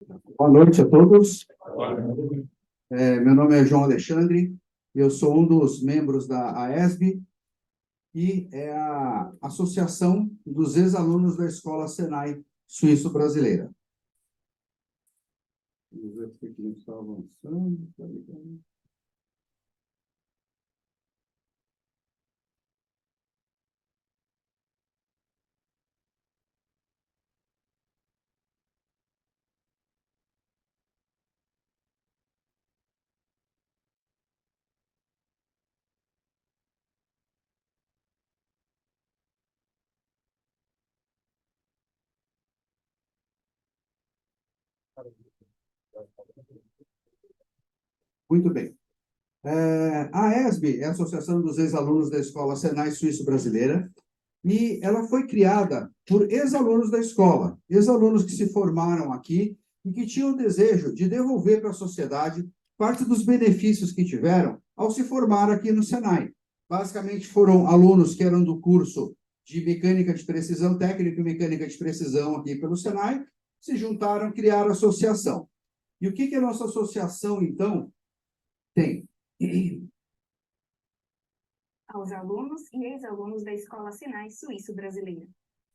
Boa noite a todos. Meu nome é João Alexandre, eu sou um dos membros da AESB, e é a Associação dos Ex-Alunos da Escola Senai Suíço-Brasileira. Vamos ver se aqui não está avançando. Muito bem. A AESB é a Associação dos Ex-Alunos da Escola Senai Suíço-Brasileira, e ela foi criada por ex-alunos da escola, ex-alunos que se formaram aqui e que tinham o desejo de devolver para a sociedade parte dos benefícios que tiveram ao se formar aqui no Senai. Basicamente, foram alunos que eram do curso de mecânica de precisão, técnico e mecânica de precisão aqui pelo Senai, se juntaram, criaram a associação. E o que a nossa associação, então, tem? Aos alunos e ex-alunos da Escola Senai Suíço-Brasileira.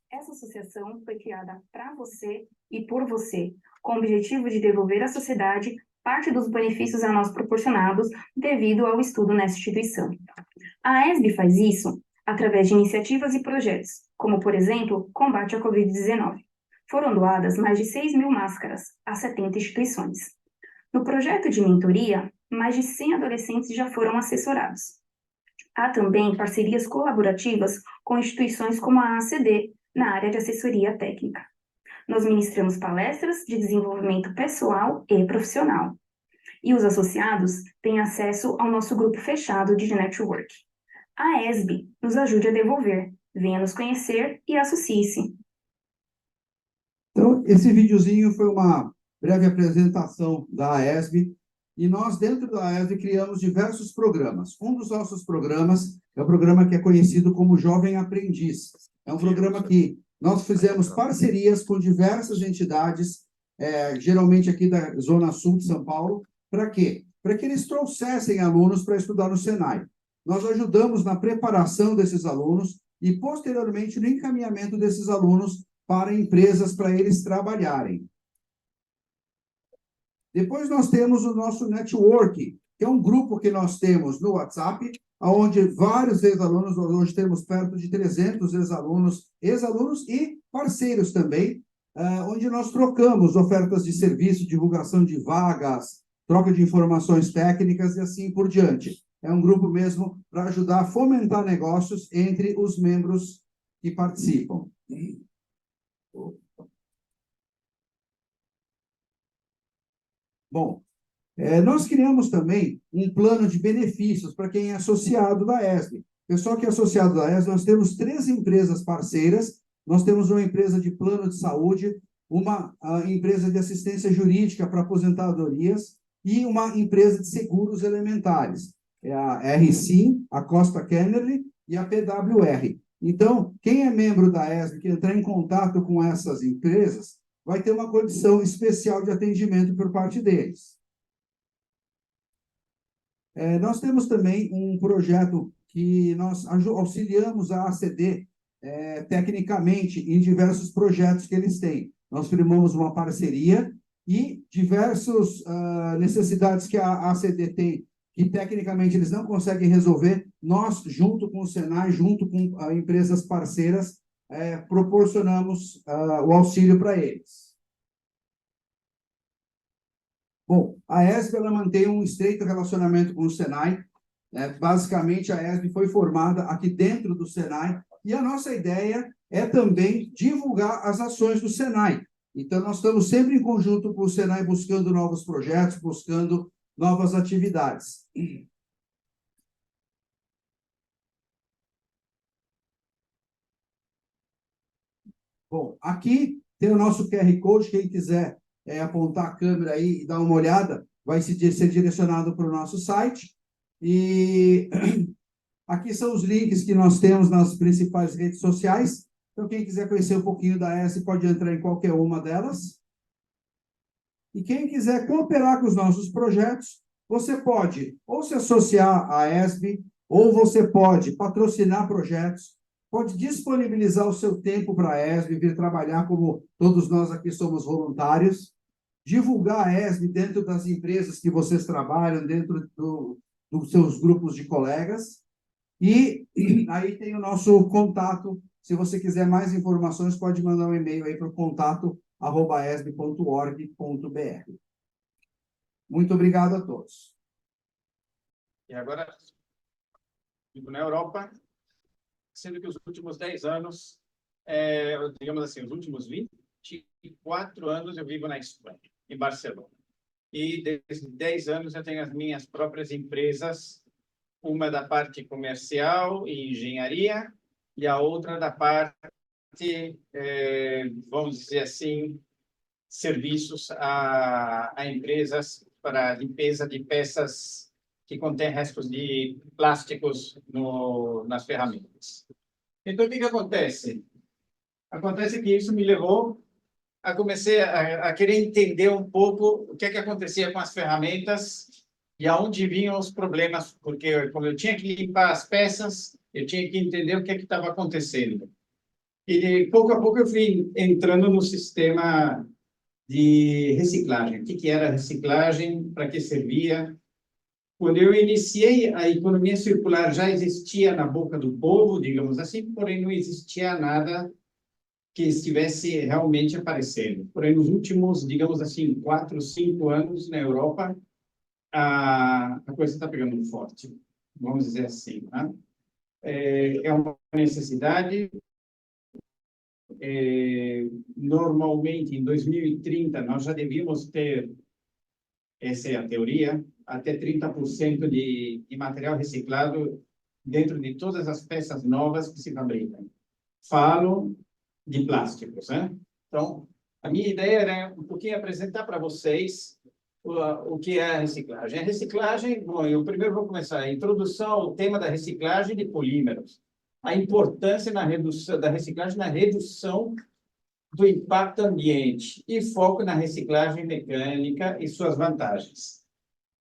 Essa associação foi criada para você e por você, com o objetivo de devolver à sociedade parte dos benefícios a nós proporcionados devido ao estudo nessa instituição. A AESB faz isso através de iniciativas e projetos, como, por exemplo, combate à Covid-19. Foram doadas mais de 6.000 máscaras a 70 instituições. No projeto de mentoria, mais de 100 adolescentes já foram assessorados. Há também parcerias colaborativas com instituições como a ACD, na área de assessoria técnica. Nós ministramos palestras de desenvolvimento pessoal e profissional. E os associados têm acesso ao nosso grupo fechado de network. A AESB nos ajude a devolver. Venha nos conhecer e associe-se. Então, esse videozinho foi uma breve apresentação da AESB, e nós, dentro da AESB, criamos diversos programas. Um dos nossos programas é o programa que é conhecido como Jovem Aprendiz. É um programa que nós fizemos parcerias com diversas entidades, geralmente aqui da Zona Sul de São Paulo. Para quê? Para que eles trouxessem alunos para estudar no Senai. Nós ajudamos na preparação desses alunos e, posteriormente, no encaminhamento desses alunos para empresas, para eles trabalharem. Depois nós temos o nosso network, que é um grupo que nós temos no WhatsApp, onde vários ex-alunos, hoje temos perto de 300 ex-alunos e parceiros também, onde nós trocamos ofertas de serviço, divulgação de vagas, troca de informações técnicas e assim por diante. É um grupo mesmo para ajudar a fomentar negócios entre os membros que participam. Bom, nós criamos também um plano de benefícios para quem é associado da AESB. Pessoal que é associado da AESB, nós temos 3 empresas parceiras. Nós temos uma empresa de plano de saúde, uma empresa de assistência jurídica para aposentadorias e uma empresa de seguros elementares. É a RSIM, a Costa Kennerly e a PWR. Então, quem é membro da AESB, que entrar em contato com essas empresas, vai ter uma condição especial de atendimento por parte deles. Nós temos também um projeto que nós auxiliamos a ACD tecnicamente em diversos projetos que eles têm. Nós firmamos uma parceria e diversas necessidades que a ACD tem, que tecnicamente eles não conseguem resolver, nós, junto com o Senai, junto com empresas parceiras, proporcionamos o auxílio para eles. Bom, a AESB ela mantém um estreito relacionamento com o Senai. Basicamente, a AESB foi formada aqui dentro do Senai, e a nossa ideia é também divulgar as ações do Senai. Então, nós estamos sempre em conjunto com o Senai, buscando novos projetos, buscando novas atividades. Bom, aqui tem o nosso QR Code. Quem quiser apontar a câmera aí e dar uma olhada, vai ser direcionado para o nosso site. E aqui são os links que nós temos nas principais redes sociais. Então, quem quiser conhecer um pouquinho da AESB pode entrar em qualquer uma delas. E quem quiser cooperar com os nossos projetos, você pode ou se associar à ESB, ou você pode patrocinar projetos, pode disponibilizar o seu tempo para a ESB, vir trabalhar como todos nós aqui somos voluntários, divulgar a ESB dentro das empresas que vocês trabalham, dentro dos seus grupos de colegas. E aí tem o nosso contato. Se você quiser mais informações, pode mandar um e-mail aí para o contato@esb.org.br. Muito obrigado a todos. E agora, vivo na Europa, sendo que os últimos 10 anos, digamos assim, os últimos 24 anos eu vivo na Espanha, em Barcelona. E desde 10 anos eu tenho as minhas próprias empresas, uma da parte comercial e engenharia, e a outra da parte, vamos dizer assim, serviços a empresas para limpeza de peças que contêm restos de plásticos nas ferramentas. Então, o que acontece? Acontece que isso me levou a começar a querer entender um pouco o que acontecia com as ferramentas e aonde vinham os problemas, porque como eu tinha que limpar as peças, eu tinha que entender o que estava acontecendo. E pouco a pouco eu fui entrando no sistema de reciclagem. O que era reciclagem, para que servia. Quando eu iniciei, a economia circular já existia na boca do povo, digamos assim, porém não existia nada que estivesse realmente aparecendo. Porém, nos últimos, digamos assim, 4, 5 anos na Europa, a coisa está pegando forte, vamos dizer assim, né? É uma necessidade. Normalmente, em 2030, nós já devíamos ter, essa é a teoria, até 30% de material reciclado dentro de todas as peças novas que se fabricam. Falo de plásticos, né? Então, a minha ideia era um pouquinho apresentar para vocês o que é a reciclagem. A reciclagem, bom, eu primeiro vou começar a introdução ao tema da reciclagem de polímeros. A importância na redução da reciclagem na redução do impacto ambiente e foco na reciclagem mecânica e suas vantagens.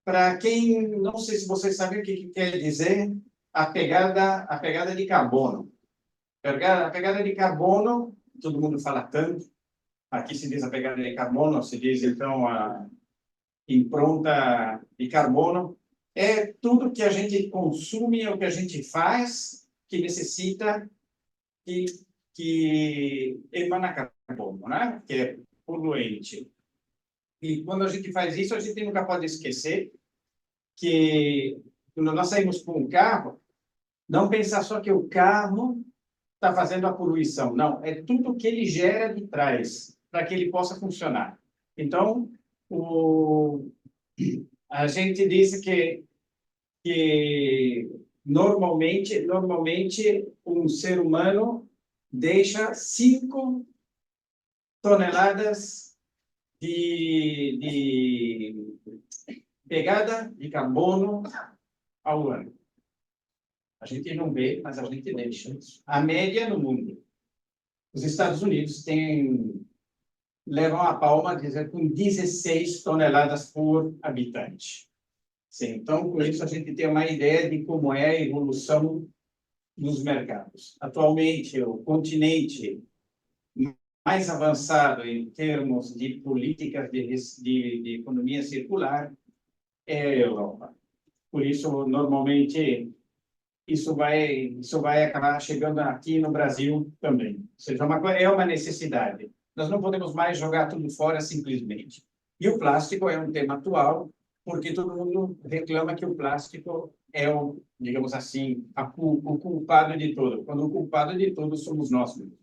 Para quem não sei se vocês sabem o que quer dizer a pegada de carbono. A pegada de carbono, todo mundo fala tanto. Aqui se diz a pegada de carbono, se diz então a impronta de carbono. É tudo que a gente consome, o que a gente faz, que necessita que emana carbono, né? Que é poluente. E quando a gente faz isso, a gente nunca pode esquecer que quando nós saímos com um carro, não pensar só que o carro está fazendo a poluição. Não, é tudo que ele gera de trás para que ele possa funcionar. Então, a gente diz que normalmente um ser humano deixa 5 toneladas de pegada de carbono ao ano. A gente não vê, mas a gente deixa. A média no mundo. Os Estados Unidos levam a palma, dizer, com 16 toneladas por habitante. Sim, então, com isso, a gente tem uma ideia de como é a evolução nos mercados. Atualmente, o continente mais avançado em termos de políticas de economia circular é a Europa. Por isso, normalmente, isso vai acabar chegando aqui no Brasil também. Ou seja, é uma necessidade. Nós não podemos mais jogar tudo fora simplesmente. E o plástico é um tema atual, porque todo mundo reclama que o plástico é digamos assim, o culpado de tudo, quando o culpado de tudo somos nós mesmos.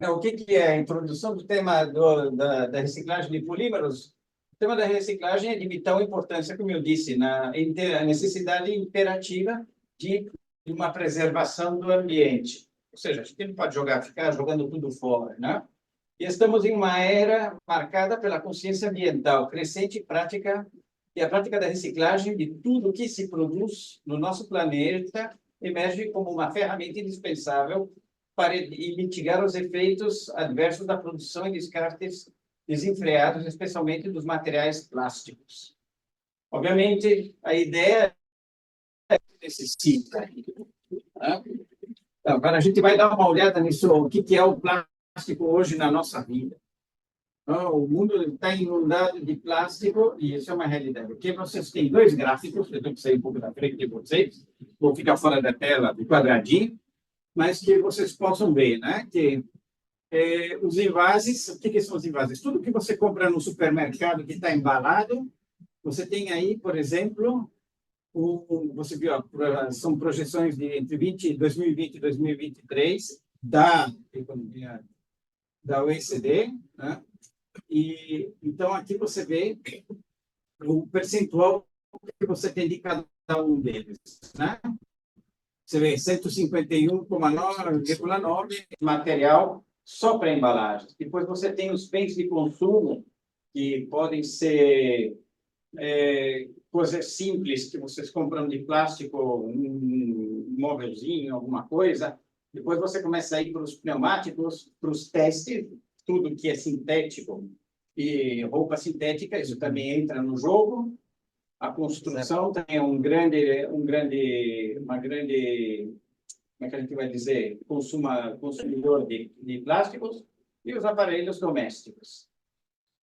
O que é a introdução do tema da reciclagem de polímeros? O tema da reciclagem é de vital importância, como eu disse, na necessidade imperativa de uma preservação do ambiente. Ou seja, a gente não pode ficar jogando tudo fora, né? E estamos em uma era marcada pela consciência ambiental crescente e a prática da reciclagem de tudo que se produz no nosso planeta emerge como uma ferramenta indispensável para mitigar os efeitos adversos da produção e descartes desenfreados, especialmente dos materiais plásticos. Obviamente, a ideia é que necessita. Né? Então, agora a gente vai dar uma olhada nisso, o que é o plástico hoje na nossa vida. Então, o mundo está inundado de plástico e isso é uma realidade. Aqui vocês têm dois gráficos, eu tenho que sair um pouco da frente de vocês, vou ficar fora da tela do quadradinho, mas que vocês possam ver, né? Que os envases, o que são os envases? Tudo que você compra no supermercado que está embalado, você tem aí, por exemplo, você viu, são projeções de entre 2020 e 2023 da economia da OECD, né? E então aqui você vê o percentual que você tem de cada um deles, né? Você vê 151,9 material só para embalagens. Depois você tem os bens de consumo, que podem ser coisas simples que vocês compram de plástico, um móvelzinho, alguma coisa. Depois você começa a ir para os pneumáticos, para os testes, tudo que é sintético e roupa sintética, isso também entra no jogo. A construção tem uma grande, como é que a gente vai dizer, consumidor de plásticos, e os aparelhos domésticos.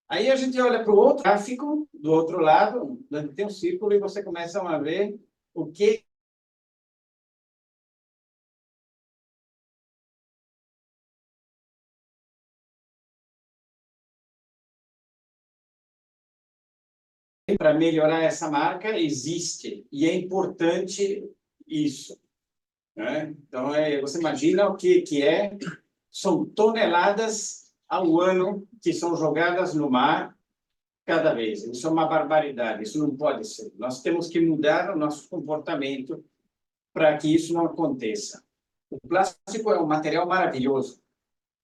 Aí a gente olha para o outro gráfico, do outro lado, onde tem um círculo, e você começa a ver o que para melhorar essa marca existe, e é importante isso. Né? Então, você imagina o que é, são toneladas ao ano que são jogadas no mar cada vez. Isso é uma barbaridade, isso não pode ser. Nós temos que mudar o nosso comportamento para que isso não aconteça. O plástico é um material maravilhoso,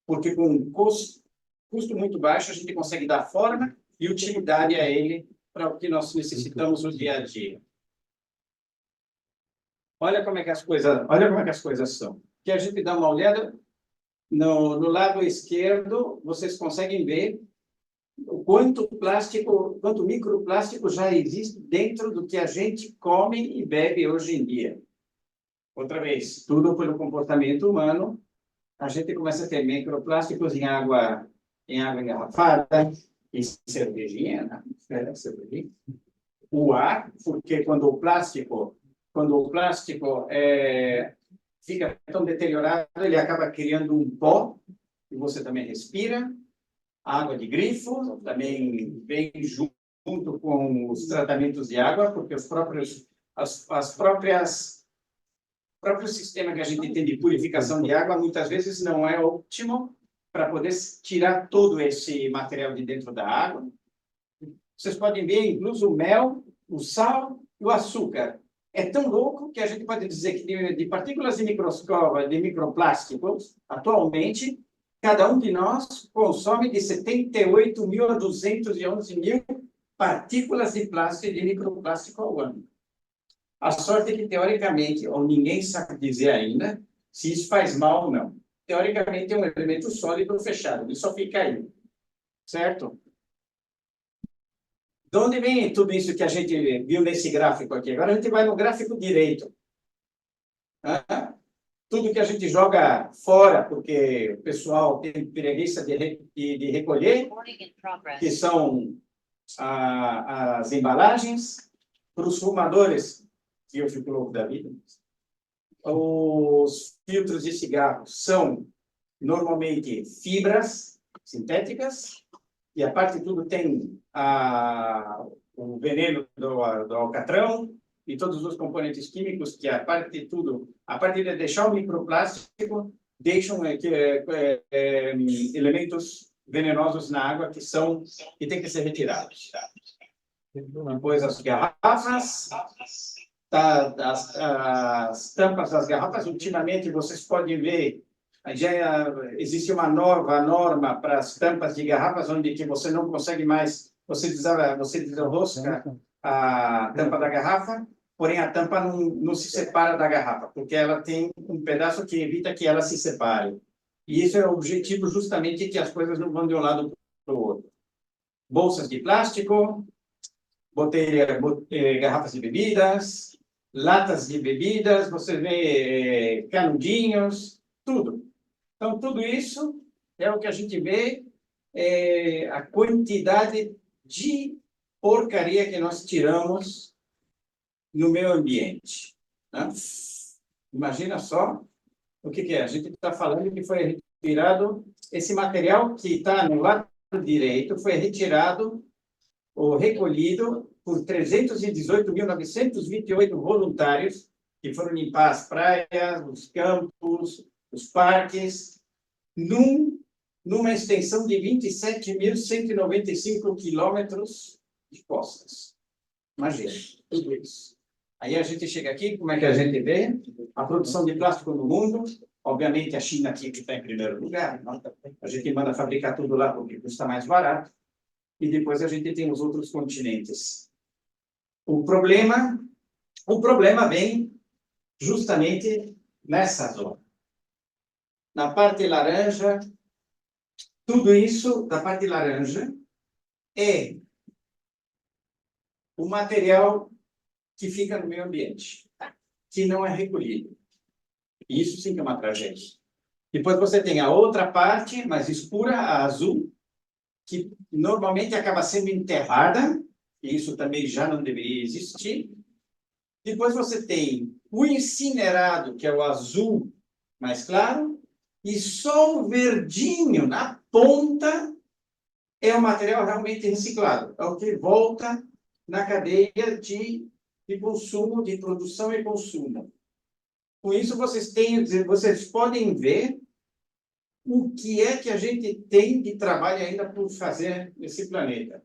porque com um custo muito baixo a gente consegue dar forma e utilidade a ele para o que nós necessitamos no dia a dia. Olha como é que as coisas são. Que a gente dá uma olhada no lado esquerdo, vocês conseguem ver o quanto microplástico já existe dentro do que a gente come e bebe hoje em dia. Outra vez, tudo pelo comportamento humano, a gente começa a ter microplásticos em água engarrafada, em cervejinha, né? O ar, porque quando o plástico fica tão deteriorado, ele acaba criando um pó, que você também respira. A água de grifo também vem junto com os tratamentos de água, porque o próprio sistema que a gente tem de purificação de água muitas vezes não é ótimo para poder tirar todo esse material de dentro da água. Vocês podem ver, incluso o mel, o sal e o açúcar. É tão louco que a gente pode dizer que de partículas de microplásticos, atualmente, cada um de nós consome de 78.000 a 211.000 partículas de plástico e de microplástico ao ano. A sorte é que, teoricamente, ou ninguém sabe dizer ainda se isso faz mal ou não. Teoricamente, é um elemento sólido fechado, ele só fica aí. Certo? De onde vem tudo isso que a gente viu nesse gráfico aqui? Agora a gente vai no gráfico direito. Tudo que a gente joga fora, porque o pessoal tem preguiça de recolher, que são as embalagens, para os fumadores, que eu fico louco da vida. Os filtros de cigarro são, normalmente, fibras sintéticas, e a parte de tudo tem o veneno do alcatrão e todos os componentes químicos que, a parte de deixar o microplástico, deixam elementos venenosos na água que têm que ser retirados. Depois as garrafas, as tampas das garrafas, ultimamente vocês podem ver, já existe uma nova norma para as tampas de garrafas, onde que você não consegue mais, você desenrosca a tampa da garrafa, porém a tampa não se separa da garrafa, porque ela tem um pedaço que evita que ela se separe. E isso é o objetivo justamente que as coisas não vão de um lado para o outro. bolsas de plástico, garrafas de bebidas, latas de bebidas, você vê canudinhos, tudo. Então, tudo isso é o que a gente vê, a quantidade de porcaria que nós tiramos no meio ambiente, né? Imagina só o que é. A gente está falando que foi retirado, esse material que está no lado direito foi retirado ou recolhido por 318.928 voluntários que foram limpar as praias, os campos, os parques, numa extensão de 27.195 quilômetros de costas. Imagina, tudo isso. Aí a gente chega aqui, como é que a gente vê? A produção de plástico no mundo, obviamente a China aqui que está em primeiro lugar, a gente manda fabricar tudo lá porque custa mais barato, e depois a gente tem os outros continentes. O problema vem justamente nessa zona. Na parte laranja, tudo isso da parte laranja é o material que fica no meio ambiente, que não é recolhido. Isso sim que é uma tragédia. Depois você tem a outra parte, mais escura, a azul, que normalmente acaba sendo enterrada, e isso também já não deveria existir. Depois você tem o incinerado, que é o azul mais claro, e só o verdinho na ponta é o material realmente reciclado, é o que volta na cadeia de consumo, de produção e consumo. Com isso, vocês podem ver o que é que a gente tem de trabalho ainda por fazer nesse planeta.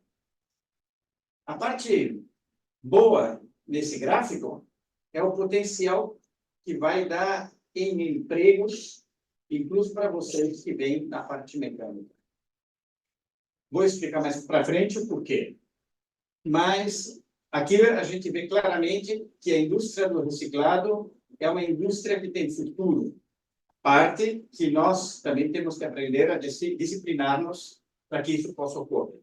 A parte boa nesse gráfico é o potencial que vai dar em empregos, incluso para vocês que vêm na parte mecânica. Vou explicar mais para frente o porquê. Mas aqui a gente vê claramente que a indústria do reciclado é uma indústria que tem futuro. Parte que nós também temos que aprender a disciplinar-nos para que isso possa ocorrer.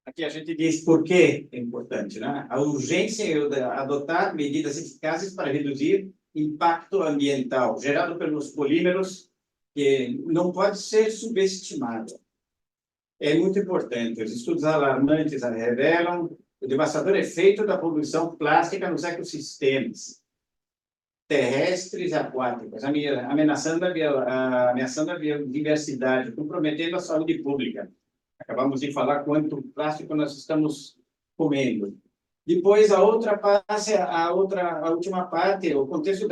Aqui a gente diz por que é importante, né? A urgência é adotar medidas eficazes para reduzir impacto ambiental gerado pelos polímeros, que não pode ser subestimado. É muito importante. Os estudos alarmantes revelam o devastador efeito da poluição plástica nos ecossistemas terrestres e aquáticos, ameaçando a biodiversidade, comprometendo a saúde pública. Acabamos de falar quanto plástico nós estamos comendo. Depois, a última parte, o contexto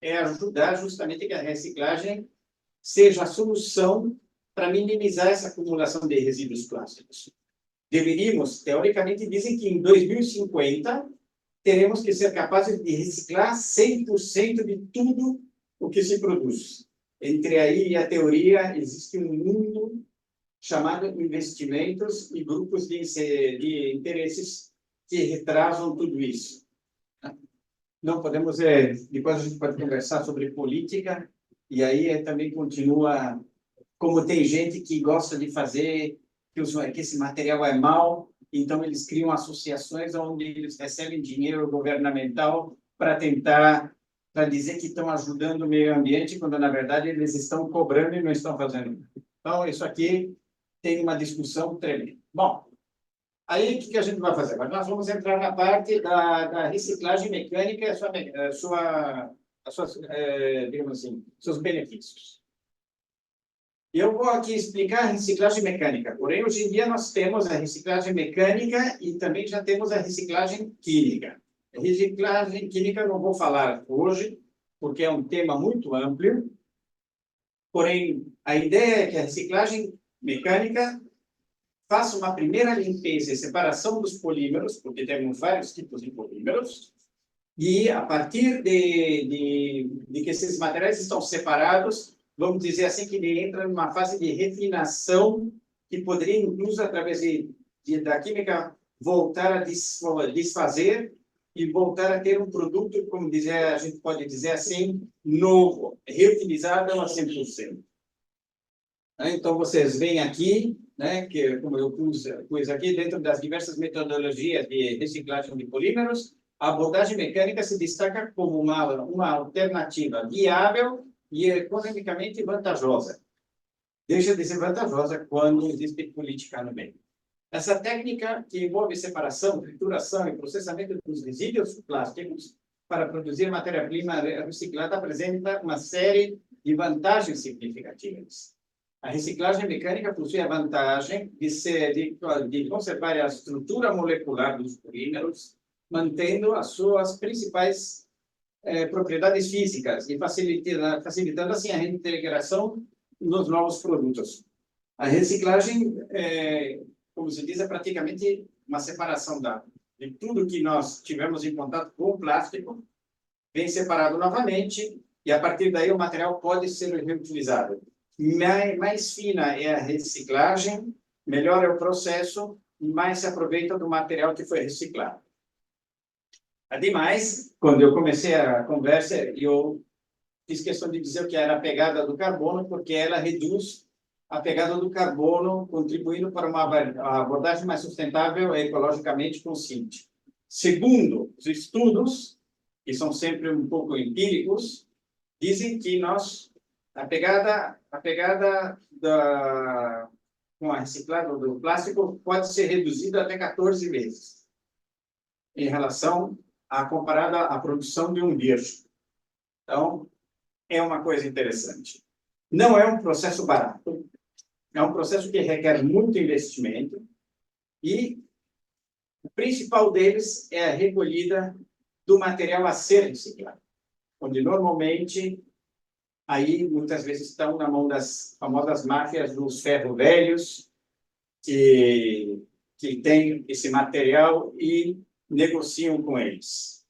é ajudar justamente que a reciclagem seja a solução para minimizar essa acumulação de resíduos plásticos. Deveríamos, teoricamente, dizem que em 2050, teremos que ser capazes de reciclar 100% de tudo o que se produz. Entre aí e a teoria, existe um mundo chamado investimentos e grupos de interesses que retrasam tudo isso. Não podemos... depois a gente pode conversar sobre política, e aí também continua... Como tem gente que gosta de fazer que esse material é mau, então eles criam associações onde eles recebem dinheiro governamental para dizer que estão ajudando o meio ambiente, quando na verdade eles estão cobrando e não estão fazendo. Então, isso aqui tem uma discussão tremenda. Bom, aí o que a gente vai fazer? Agora nós vamos entrar na parte da reciclagem mecânica e digamos assim, seus benefícios. Eu vou aqui explicar a reciclagem mecânica. Porém, hoje em dia nós temos a reciclagem mecânica e também já temos a reciclagem química. A reciclagem química eu não vou falar hoje, porque é um tema muito amplo. Porém, a ideia é que a reciclagem mecânica faça uma primeira limpeza e separação dos polímeros, porque temos vários tipos de polímeros, e a partir de que esses materiais estão separados, vamos dizer assim, que ele entra numa fase de refinação que poderia, incluso, através da química, voltar a desfazer e voltar a ter um produto, como a gente pode dizer assim, novo, reutilizável a 100%. Então, vocês veem aqui, né, que, como eu pus aqui, dentro das diversas metodologias de reciclagem de polímeros, a abordagem mecânica se destaca como uma alternativa viável e economicamente vantajosa. Deixa de ser vantajosa quando existe política no meio. Essa técnica, que envolve separação, trituração e processamento dos resíduos plásticos para produzir matéria-prima reciclada, apresenta uma série de vantagens significativas. A reciclagem mecânica possui a vantagem de conservar a estrutura molecular dos polímeros, mantendo as suas principais propriedades físicas e facilitando assim a reintegração nos novos produtos. A reciclagem, como se diz, é praticamente uma separação de tudo que nós tivemos em contato com o plástico, vem separado novamente, e a partir daí o material pode ser reutilizado. Mais fina é a reciclagem, melhor é o processo, mais se aproveita do material que foi reciclado. Ademais, quando eu comecei a conversa, eu fiz questão de dizer o que era a pegada do carbono, porque ela reduz a pegada do carbono, contribuindo para uma abordagem mais sustentável e ecologicamente consciente. Segundo os estudos, que são sempre um pouco empíricos, dizem que a pegada com a reciclagem do plástico pode ser reduzida até 14 vezes, em relação comparada à produção de um lixo. Então, é uma coisa interessante. Não é um processo barato, é um processo que requer muito investimento e o principal deles é a recolhida do material a ser reciclado, onde normalmente aí muitas vezes estão na mão das famosas máfias dos ferro-velhos que têm esse material e negociam com eles.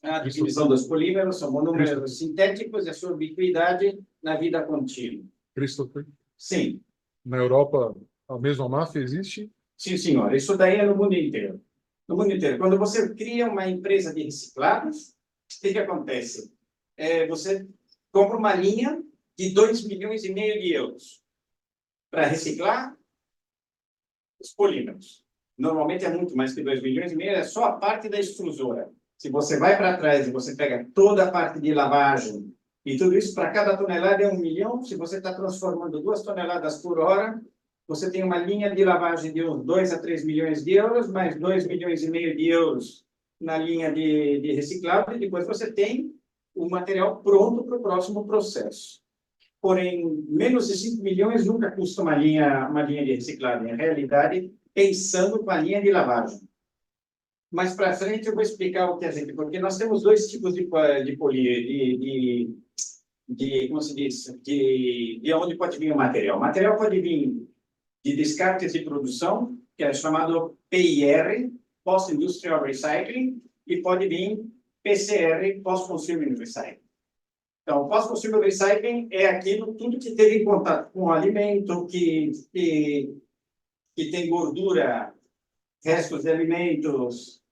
A divisão dos polímeros são monômeros sintéticos e a sua ubiquidade na vida contínua. Christopher, Sim. na Europa, a mesma máfia existe? Sim, senhor. Isso daí é no mundo inteiro. No mundo inteiro. Quando você cria uma empresa de reciclados, o que acontece? Você compra uma linha de 2,5 milhões de euros para reciclar os polímeros. Normalmente é muito mais que 2,5 milhões, é só a parte da extrusora. Se você vai para trás e você pega toda a parte de lavagem e tudo isso, para cada tonelada é 1 milhão. Se você está transformando 2 toneladas por hora, você tem uma linha de lavagem de uns 2 a 3 milhões de euros, mais 2,5 milhões de euros na linha de reciclado, e depois você tem o material pronto para o próximo processo. Porém, menos de 5 milhões nunca custa uma linha de reciclagem. Na realidade, pensando com a linha de lavagem. Mais para frente eu vou explicar o que a gente... Porque nós temos 2 tipos como se diz, de onde pode vir o material. O material pode vir de descartes de produção, que é chamado PIR, Post-Industrial Recycling, e pode vir PCR, Post-Consumer Recycling. Então, Post-Consumer Recycling é aquilo, tudo que teve em contato com o alimento, que tem gordura, restos de alimentos,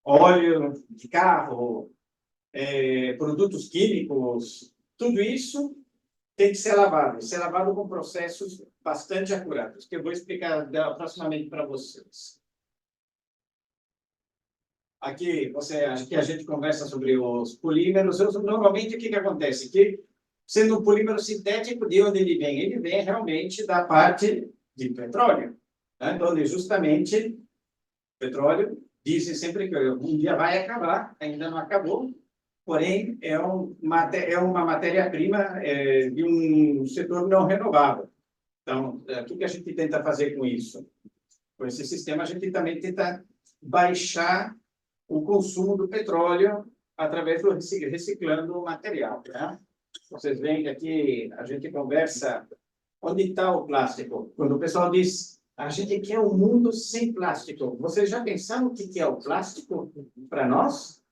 óleo de carro, produtos químicos, tudo isso tem que ser lavado com processos bastante acurados, que eu vou explicar proximamente para vocês. Aqui a gente conversa sobre os polímeros. Normalmente, o que acontece? Que, sendo um polímero sintético, de onde ele vem? Ele vem realmente da parte de petróleo, né? Onde justamente petróleo, dizem sempre que um dia vai acabar, ainda não acabou, porém é uma matéria-prima de um setor não renovável. Então, o que a gente tenta fazer com isso? Com esse sistema, a gente também tenta baixar o consumo do petróleo através do reciclando o material. Né? Vocês veem que aqui a gente conversa onde está o plástico. Quando o pessoal diz, a gente quer um mundo sem plástico. Vocês já pensaram o que é o plástico para nós?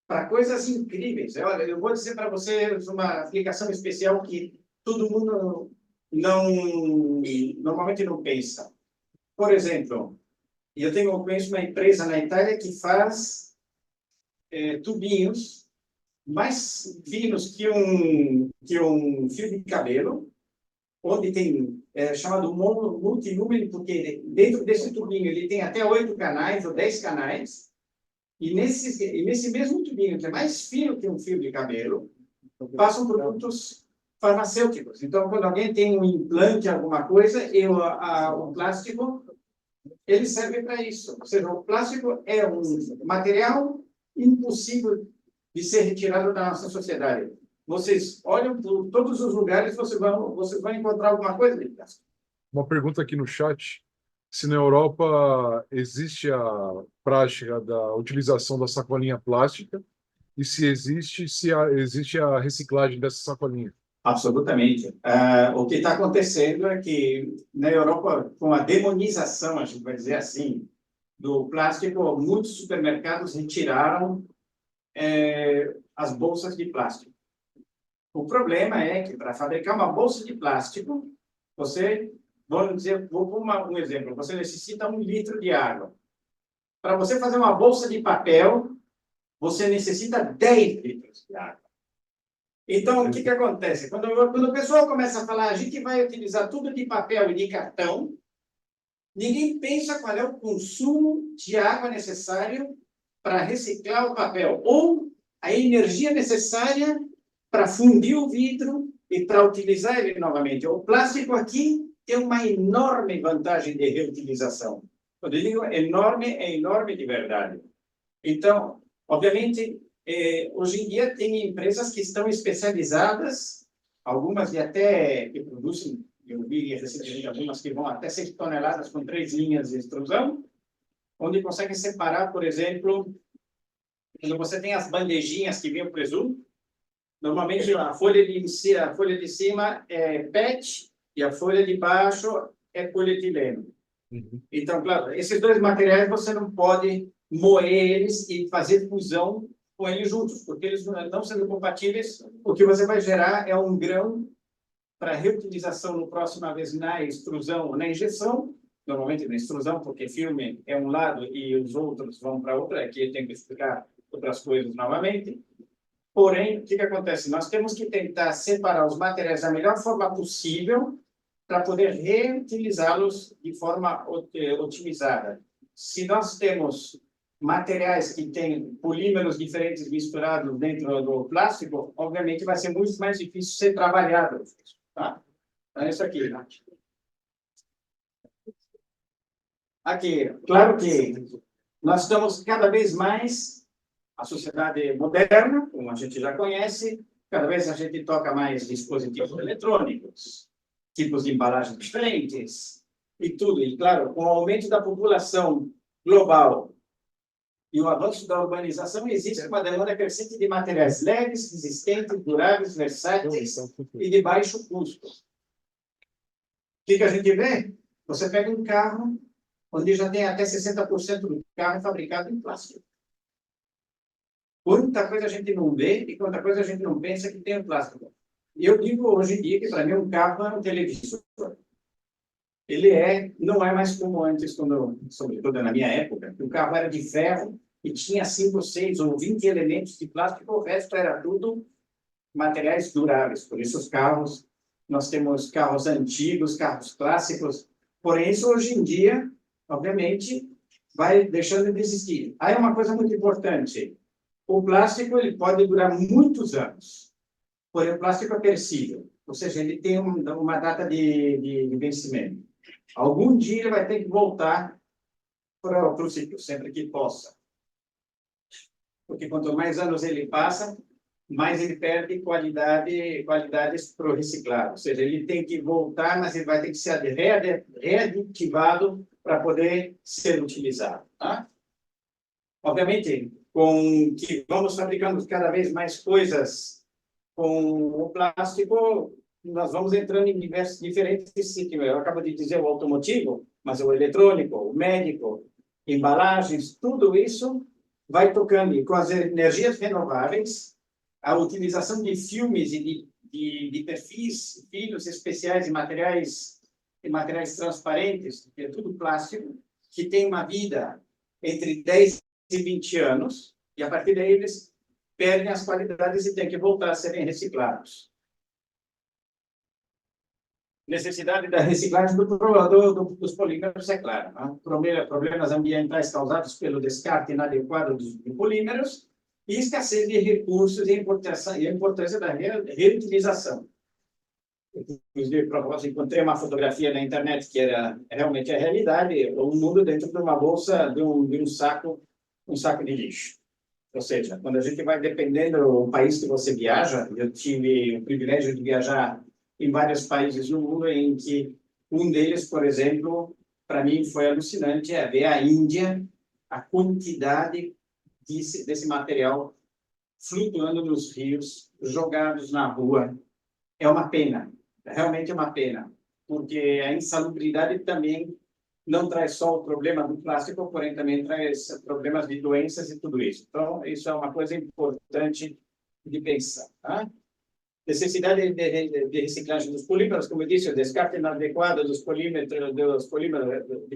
Para coisas incríveis. Olha, eu vou dizer para vocês uma aplicação especial que todo mundo normalmente não pensa. Por exemplo, conheço uma empresa na Itália que faz tubinhos mais finos que um fio de cabelo, onde tem chamado multinúmero, porque dentro desse tubinho ele tem até 8 canais ou 10 canais, e nesse mesmo tubinho, que é mais fino que um fio de cabelo, passam produtos farmacêuticos. Então, quando alguém tem um implante, alguma coisa, o plástico, ele serve para isso. Ou seja, o plástico é um material impossível de ser retirado da nossa sociedade. Vocês olham por todos os lugares, vocês vão encontrar alguma coisa de plástico. Uma pergunta aqui no chat. Se na Europa existe a prática da utilização da sacolinha plástica e se existe, existe a reciclagem dessa sacolinha. Absolutamente. O que está acontecendo é que, na Europa, com a demonização, a gente vai dizer assim, do plástico, muitos supermercados retiraram as bolsas de plástico. O problema é que, para fabricar uma bolsa de plástico, vamos dizer, vou pôr um exemplo, você necessita 1 litro de água. Para você fazer uma bolsa de papel, você necessita 10 litros de água. Então, o que acontece? Quando o pessoal começa a falar, a gente vai utilizar tudo de papel e de cartão, ninguém pensa qual é o consumo de água necessário para reciclar o papel, ou a energia necessária para fundir o vidro e para utilizar ele novamente. O plástico aqui tem uma enorme vantagem de reutilização. Quando eu digo enorme, é enorme de verdade. Então, obviamente, hoje em dia tem empresas que estão especializadas, algumas até que produzem, eu vi recentemente algumas que vão até 6 toneladas com 3 linhas de extrusão, onde conseguem separar, por exemplo, quando você tem as bandejinhas que vem o presunto, normalmente a folha de cima é PET e a folha de baixo é polietileno. Então, claro, esses dois materiais você não pode moer eles e fazer fusão com eles juntos, porque eles não sendo compatíveis, o que você vai gerar é um grão para reutilização no próxima vez na extrusão ou na injeção, normalmente na extrusão, porque filme é um lado e os outros vão para outro, aqui eu tenho que explicar outras coisas novamente. Porém, o que acontece? Nós temos que tentar separar os materiais da melhor forma possível para poder reutilizá-los de forma otimizada. Se nós temos materiais que têm polímeros diferentes misturados dentro do plástico, obviamente vai ser muito mais difícil ser trabalhado. Tá? Então, é isso aqui. Aqui, claro que nós estamos cada vez mais, a sociedade moderna, como a gente já conhece, cada vez a gente toca mais dispositivos eletrônicos, tipos de embalagens diferentes, e tudo. E, claro, com o aumento da população global e o avanço da urbanização, existe uma demanda crescente de materiais leves, resistentes, duráveis, versáteis e de baixo custo. O que a gente vê? Você pega um carro onde já tem até 60% do carro fabricado em plástico. Quanta coisa a gente não vê e quanta coisa a gente não pensa que tem em plástico. E eu digo hoje em dia que, para mim, um carro é um televisor. Ele não é mais como antes, sobretudo na minha época, que o carro era de ferro e tinha 5, 6 ou 20 elementos de plástico, o resto era tudo materiais duráveis. Por isso, nós temos carros antigos, carros clássicos. Porém, isso hoje em dia, obviamente, vai deixando de existir. Aí é uma coisa muito importante. O plástico ele pode durar muitos anos, porém o plástico é perecível, ou seja, ele tem uma data de vencimento. Algum dia ele vai ter que voltar para o ciclo, sempre que possa. Porque quanto mais anos ele passa, mais ele perde qualidades para o reciclado. Ou seja, ele tem que voltar, mas ele vai ter que ser readitivado para poder ser utilizado. Tá? Obviamente, com que vamos fabricando cada vez mais coisas com o plástico, nós vamos entrando em diversos diferentes ciclos. Eu acabo de dizer o automotivo, mas o eletrônico, o médico, embalagens, tudo isso vai tocando. E com as energias renováveis, a utilização de filmes e de perfis finos especiais de materiais transparentes, que é tudo plástico, que tem uma vida entre 10 e 20 anos, e a partir daí eles perdem as qualidades e têm que voltar a serem reciclados. Necessidade da reciclagem dos polímeros, é claro. Né? Problemas ambientais causados pelo descarte inadequado de polímeros e escassez de recursos e a importância da reutilização. Inclusive, encontrei uma fotografia na internet que era realmente a realidade, um mundo dentro de uma bolsa, de um saco de lixo. Ou seja, quando a gente vai dependendo do país que você viaja, eu tive o privilégio de viajar em vários países no mundo, em que um deles, por exemplo, para mim foi alucinante, é ver a Índia, a quantidade desse material flutuando nos rios, jogados na rua. É uma pena, realmente é uma pena, porque a insalubridade também não traz só o problema do plástico, porém também traz problemas de doenças e tudo isso. Então, isso é uma coisa importante de pensar. Tá? Necessidade de reciclagem dos polímeros, como eu disse, o descarte inadequado de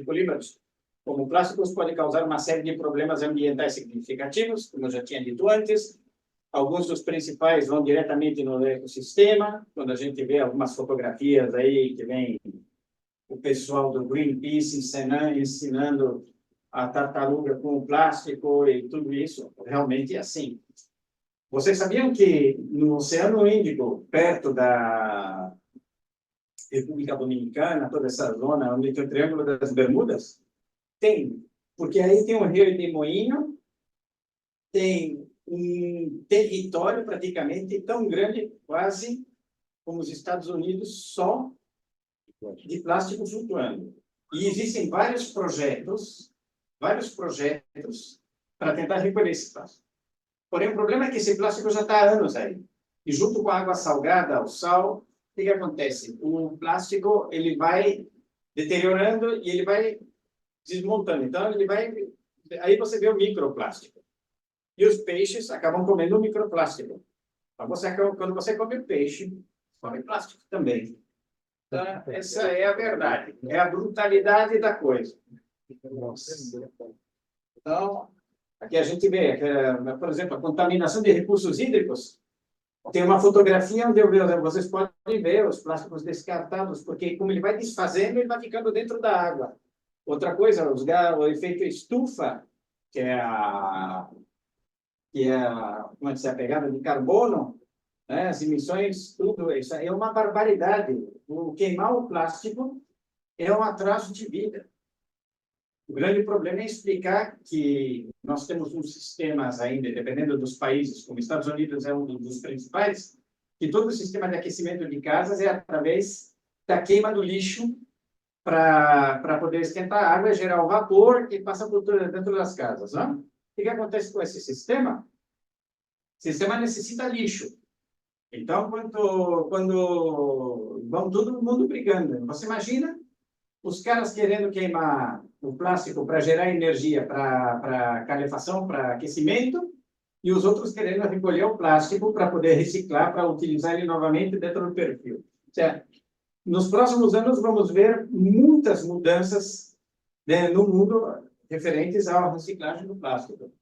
polímeros como plásticos pode causar uma série de problemas ambientais significativos, como eu já tinha dito antes. Alguns dos principais vão diretamente no ecossistema, quando a gente vê algumas fotografias aí que vem o pessoal do Greenpeace ensinando a tartaruga com o plástico e tudo isso, realmente é assim. Vocês sabiam que no Oceano Índico, perto da República Dominicana, toda essa zona onde tem o Triângulo das Bermudas, tem, porque aí tem o Rio de Moinho, tem um território praticamente tão grande, quase como os Estados Unidos, só de plástico flutuando. E existem vários projetos para tentar recolher esse plástico. Porém, o problema é que esse plástico já está há anos aí. E junto com a água salgada, o sal, o que acontece? O plástico ele vai deteriorando e ele vai desmontando. Então, ele vai... Aí você vê o microplástico. E os peixes acabam comendo o microplástico. Então, quando você come o peixe, come plástico também. Então, essa é a verdade. É a brutalidade da coisa. Então, aqui a gente vê, por exemplo, a contaminação de recursos hídricos. Tem uma fotografia onde vocês podem ver os plásticos descartados, porque como ele vai desfazendo, ele vai ficando dentro da água. Outra coisa, o efeito estufa, que é como é que se é, a pegada de carbono, né? As emissões, tudo isso é uma barbaridade. O queimar o plástico é um atraso de vida. O grande problema é explicar que nós temos uns sistemas ainda, dependendo dos países, como Estados Unidos é um dos principais, que todo o sistema de aquecimento de casas é através da queima do lixo para poder esquentar a água e gerar o vapor que passa por dentro das casas. Né? O que acontece com esse sistema? O sistema necessita lixo. Então, quando vão todo mundo brigando, você imagina os caras querendo queimar o plástico para gerar energia para calefação, para aquecimento, e os outros querendo recolher o plástico para poder reciclar, para utilizar ele novamente dentro do perfil. Certo? Nos próximos anos, vamos ver muitas mudanças, né, no mundo referentes à reciclagem do plástico.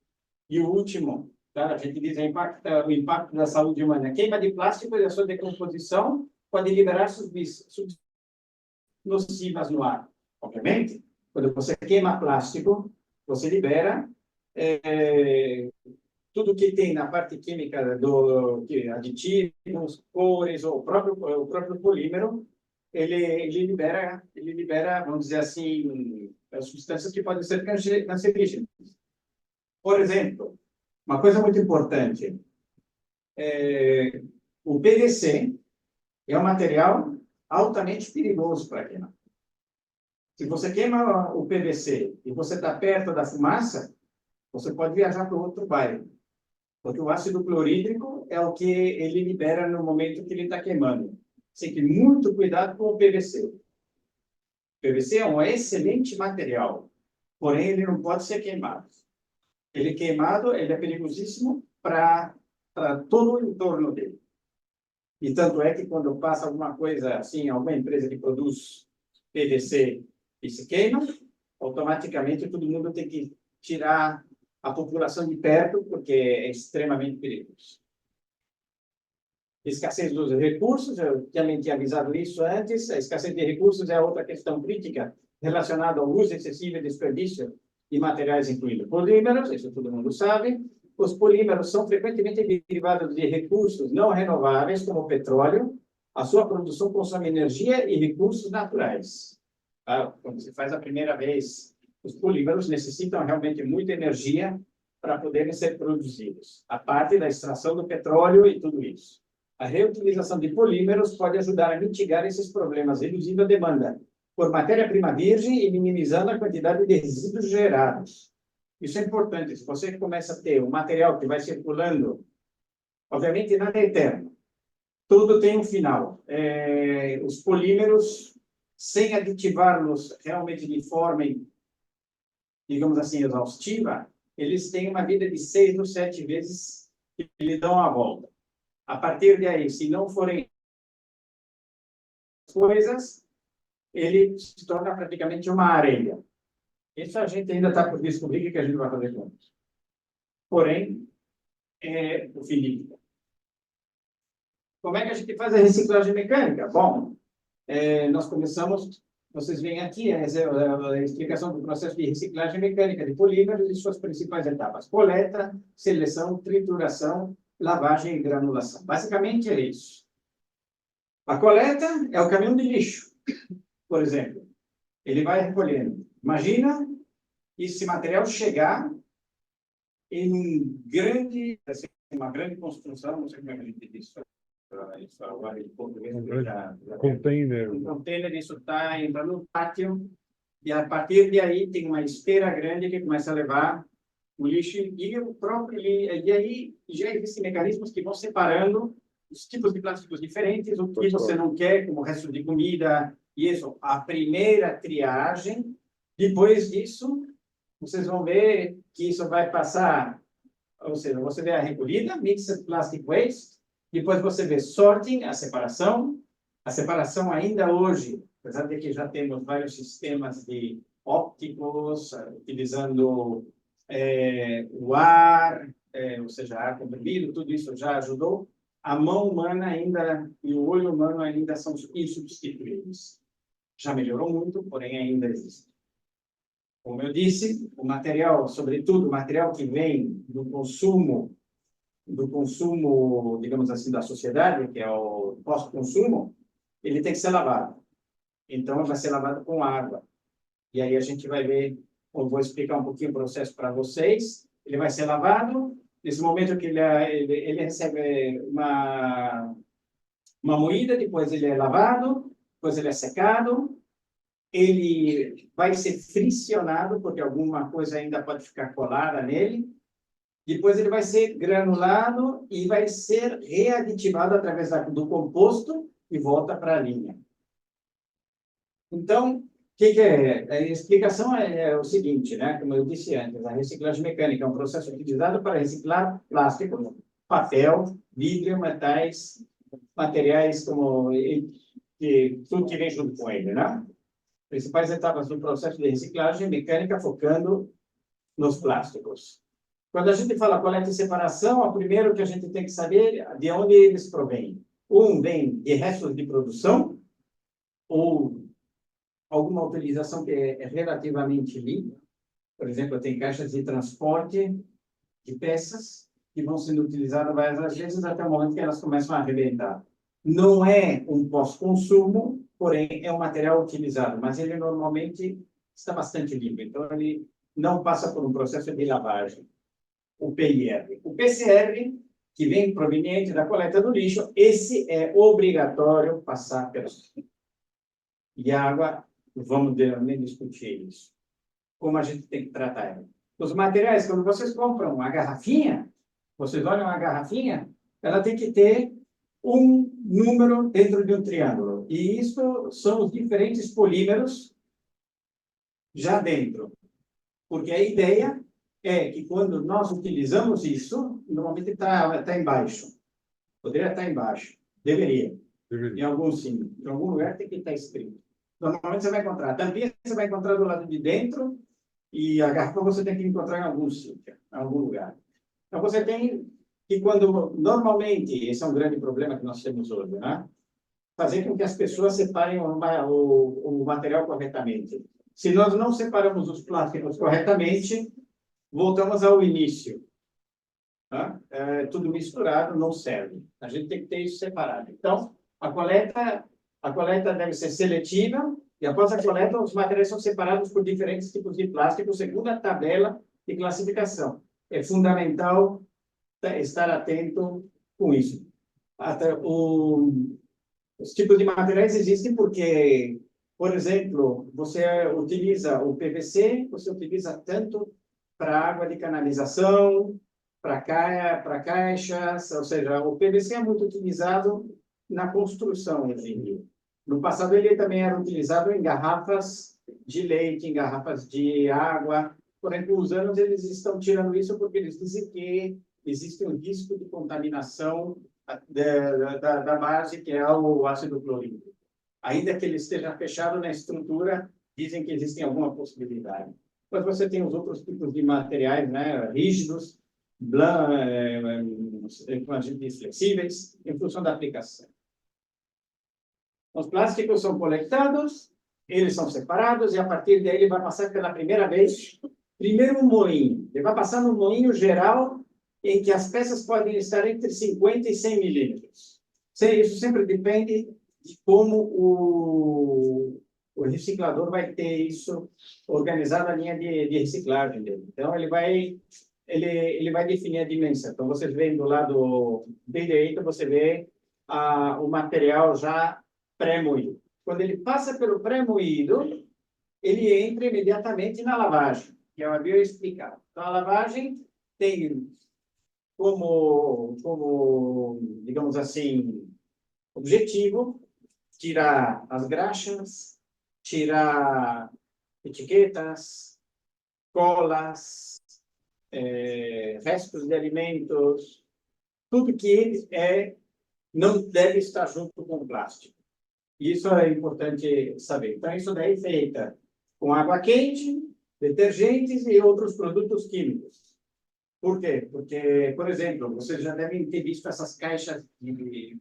E o último, tá? A gente diz o impacto da saúde humana. A queima de plástico e a sua decomposição pode liberar substâncias nocivas no ar. Obviamente, quando você queima plástico, você libera tudo que tem na parte química aditivos, cores, ou o próprio polímero, ele libera, vamos dizer assim, as substâncias que podem ser cancerígenas. Por exemplo, uma coisa muito importante, o PVC é um material altamente perigoso para queimar. Se você queima o PVC e você está perto da fumaça, você pode viajar para outro bairro. Porque o ácido clorídrico é o que ele libera no momento que ele está queimando. Tem que ter muito cuidado com o PVC. O PVC é um excelente material, porém ele não pode ser queimado. Ele queimado, ele é perigosíssimo para todo o entorno dele. E tanto é que quando passa alguma coisa assim, alguma empresa que produz PVC e se queima, automaticamente todo mundo tem que tirar a população de perto, porque é extremamente perigoso. Escassez dos recursos, eu também tinha avisado isso antes, a escassez de recursos é outra questão crítica relacionada ao uso excessivo e desperdício de materiais, incluindo polímeros, isso todo mundo sabe. Os polímeros são frequentemente derivados de recursos não renováveis, como o petróleo. A sua produção consome energia e recursos naturais. Quando se faz a primeira vez, os polímeros necessitam realmente muita energia para poderem ser produzidos, a parte da extração do petróleo e tudo isso. A reutilização de polímeros pode ajudar a mitigar esses problemas, reduzindo a demanda por matéria-prima virgem e minimizando a quantidade de resíduos gerados. Isso é importante. Se você começa a ter um material que vai circulando, obviamente nada é eterno. Tudo tem um final. Os polímeros, sem aditivá-los realmente de forma, digamos assim, exaustiva, eles têm uma vida de 6 ou 7 vezes que lhe dão a volta. A partir daí, se não forem coisas, ele se torna praticamente uma areia. Isso a gente ainda está por descobrir o que a gente vai fazer com isso. Porém, é o fim de vida. Como é que a gente faz a reciclagem mecânica? Bom, nós começamos, vocês veem aqui, a explicação do processo de reciclagem mecânica de polímeros e suas principais etapas: coleta, seleção, trituração, lavagem e granulação. Basicamente é isso. A coleta é o caminhão de lixo, por exemplo. Ele vai recolhendo. Imagina esse material chegar em uma grande construção, não sei como é que a gente diz isso agora em português. Container. Um container, isso está entrando no pátio, e a partir de aí tem uma esteira grande que começa a levar o lixo e o próprio lixo. E aí já existem mecanismos que vão separando os tipos de plásticos diferentes, o que você não quer, como resto de comida, e isso, a primeira triagem. Depois disso, vocês vão ver que isso vai passar, ou seja, você vê a recolhida, mixed plastic waste, depois você vê sorting, a separação ainda hoje, apesar de que já temos vários sistemas de ópticos, utilizando o ar, ou seja, ar comprimido, tudo isso já ajudou. A mão humana ainda e o olho humano ainda são insubstituíveis. Já melhorou muito, porém ainda existe. Como eu disse, o material, sobretudo o material que vem do consumo, digamos assim, da sociedade, que é o pós-consumo, ele tem que ser lavado. Então, vai ser lavado com água. E aí a gente vai ver, eu vou explicar um pouquinho o processo para vocês. Ele vai ser lavado. Nesse momento que ele recebe uma moída, depois ele é lavado, depois ele é secado, ele vai ser friccionado, porque alguma coisa ainda pode ficar colada nele, depois ele vai ser granulado e vai ser readitivado através do composto e volta para a linha. Então, o que é? A explicação é o seguinte, né? Como eu disse antes, a reciclagem mecânica é um processo utilizado para reciclar plástico, papel, vidro, metais, materiais como tudo que vem junto com ele, né? Principais etapas do processo de reciclagem mecânica focando nos plásticos. Quando a gente fala coleta e separação, o primeiro que a gente tem que saber é de onde eles provêm. Vem de restos de produção ou alguma utilização que é relativamente limpa. Por exemplo, tem caixas de transporte de peças que vão sendo utilizadas várias vezes até o momento que elas começam a arrebentar. Não é um pós-consumo, porém é um material utilizado, mas ele normalmente está bastante limpo, então ele não passa por um processo de lavagem. O PIR. O PCR, que vem proveniente da coleta do lixo, esse é obrigatório passar pela e a água, vamos nem discutir isso. Como a gente tem que tratar ela. Os materiais, quando vocês compram a garrafinha, vocês olham a garrafinha, ela tem que ter um número dentro de um triângulo. E isso são os diferentes polímeros já dentro. Porque a ideia é que quando nós utilizamos isso, normalmente está embaixo. Poderia estar embaixo. Deveria. Em algum sim. Em algum lugar tem que estar escrito. Normalmente você vai encontrar. Tampinha você vai encontrar do lado de dentro e a garrafa você tem que encontrar em algum sítio, em algum lugar. Então, você tem que, quando normalmente, esse é um grande problema que nós temos hoje, né? Fazer com que as pessoas separem o material corretamente. Se nós não separamos os plásticos corretamente, voltamos ao início. Tá? Tudo misturado não serve. A gente tem que ter isso separado. Então, a coleta deve ser seletiva, e após a coleta, os materiais são separados por diferentes tipos de plástico, segundo a tabela de classificação. É fundamental estar atento com isso. Os tipos de materiais existem porque, por exemplo, você utiliza o PVC, você utiliza tanto para água de canalização, para caixas, ou seja, o PVC é muito utilizado na construção hoje em dia. No passado, ele também era utilizado em garrafas de leite, em garrafas de água. Porém, com os anos, eles estão tirando isso porque eles dizem que existe um risco de contaminação da base, que é o ácido clorídrico. Ainda que ele esteja fechado na estrutura, dizem que existem alguma possibilidade. Mas você tem os outros tipos de materiais, né, rígidos, com agentes flexíveis, em função da aplicação. Os plásticos são coletados, eles são separados, e a partir daí ele vai passar pela primeira vez, primeiro um moinho. Ele vai passar no moinho geral, em que as peças podem estar entre 50 e 100 milímetros. Isso sempre depende de como o reciclador vai ter isso organizado, a linha de reciclagem dele. Então, ele vai definir a dimensão. Então, vocês veem do lado direito, você vê o material já pré-moído. Quando ele passa pelo pré-moído, ele entra imediatamente na lavagem, que eu havia explicado. Então, a lavagem tem como, digamos assim, objetivo tirar as graxas, tirar etiquetas, colas, restos de alimentos, tudo que não deve estar junto com o plástico. Isso é importante saber. Então, isso daí é feita com água quente, detergentes e outros produtos químicos. Por quê? Porque, por exemplo, vocês já devem ter visto essas caixas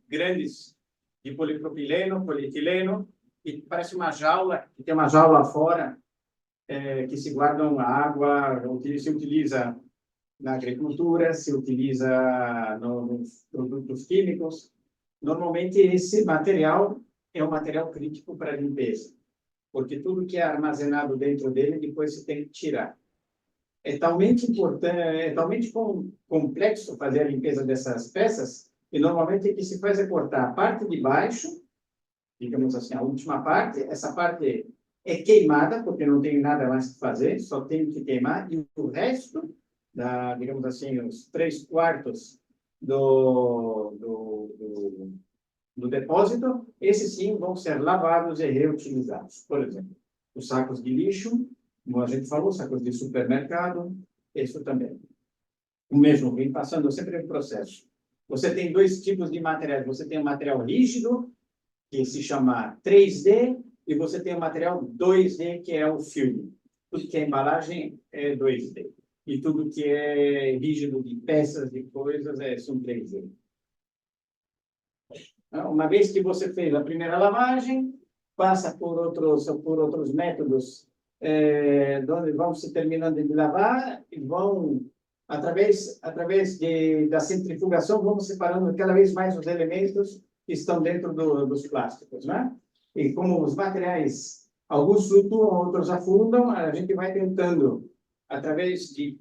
grandes de polipropileno, polietileno, que parece uma jaula, que tem uma jaula fora, que se guardam a água, se utiliza na agricultura, se utiliza nos produtos químicos. Normalmente, esse material é um material crítico para a limpeza, porque tudo que é armazenado dentro dele, depois você tem que tirar. É talmente importante, é talmente complexo fazer a limpeza dessas peças, e normalmente o que se faz é cortar a parte de baixo, digamos assim, a última parte, essa parte é queimada, porque não tem nada mais que fazer, só tem que queimar, e o resto, digamos assim, os 3/4 do depósito, esses sim vão ser lavados e reutilizados. Por exemplo, os sacos de lixo, como a gente falou, sacos de supermercado, isso também. O mesmo, vem passando sempre em processo. Você tem dois tipos de materiais. Você tem o material rígido, que se chama 3D, e você tem o material 2D, que é o filme. Tudo que é embalagem é 2D. E tudo que é rígido de peças, de coisas, são 3D. Uma vez que você fez a primeira lavagem, passa por outros métodos, onde vão se terminando de lavar e vão, através da centrifugação, vamos separando cada vez mais os elementos que estão dentro dos plásticos, né? E como os materiais, alguns flutuam, outros afundam, a gente vai tentando, através de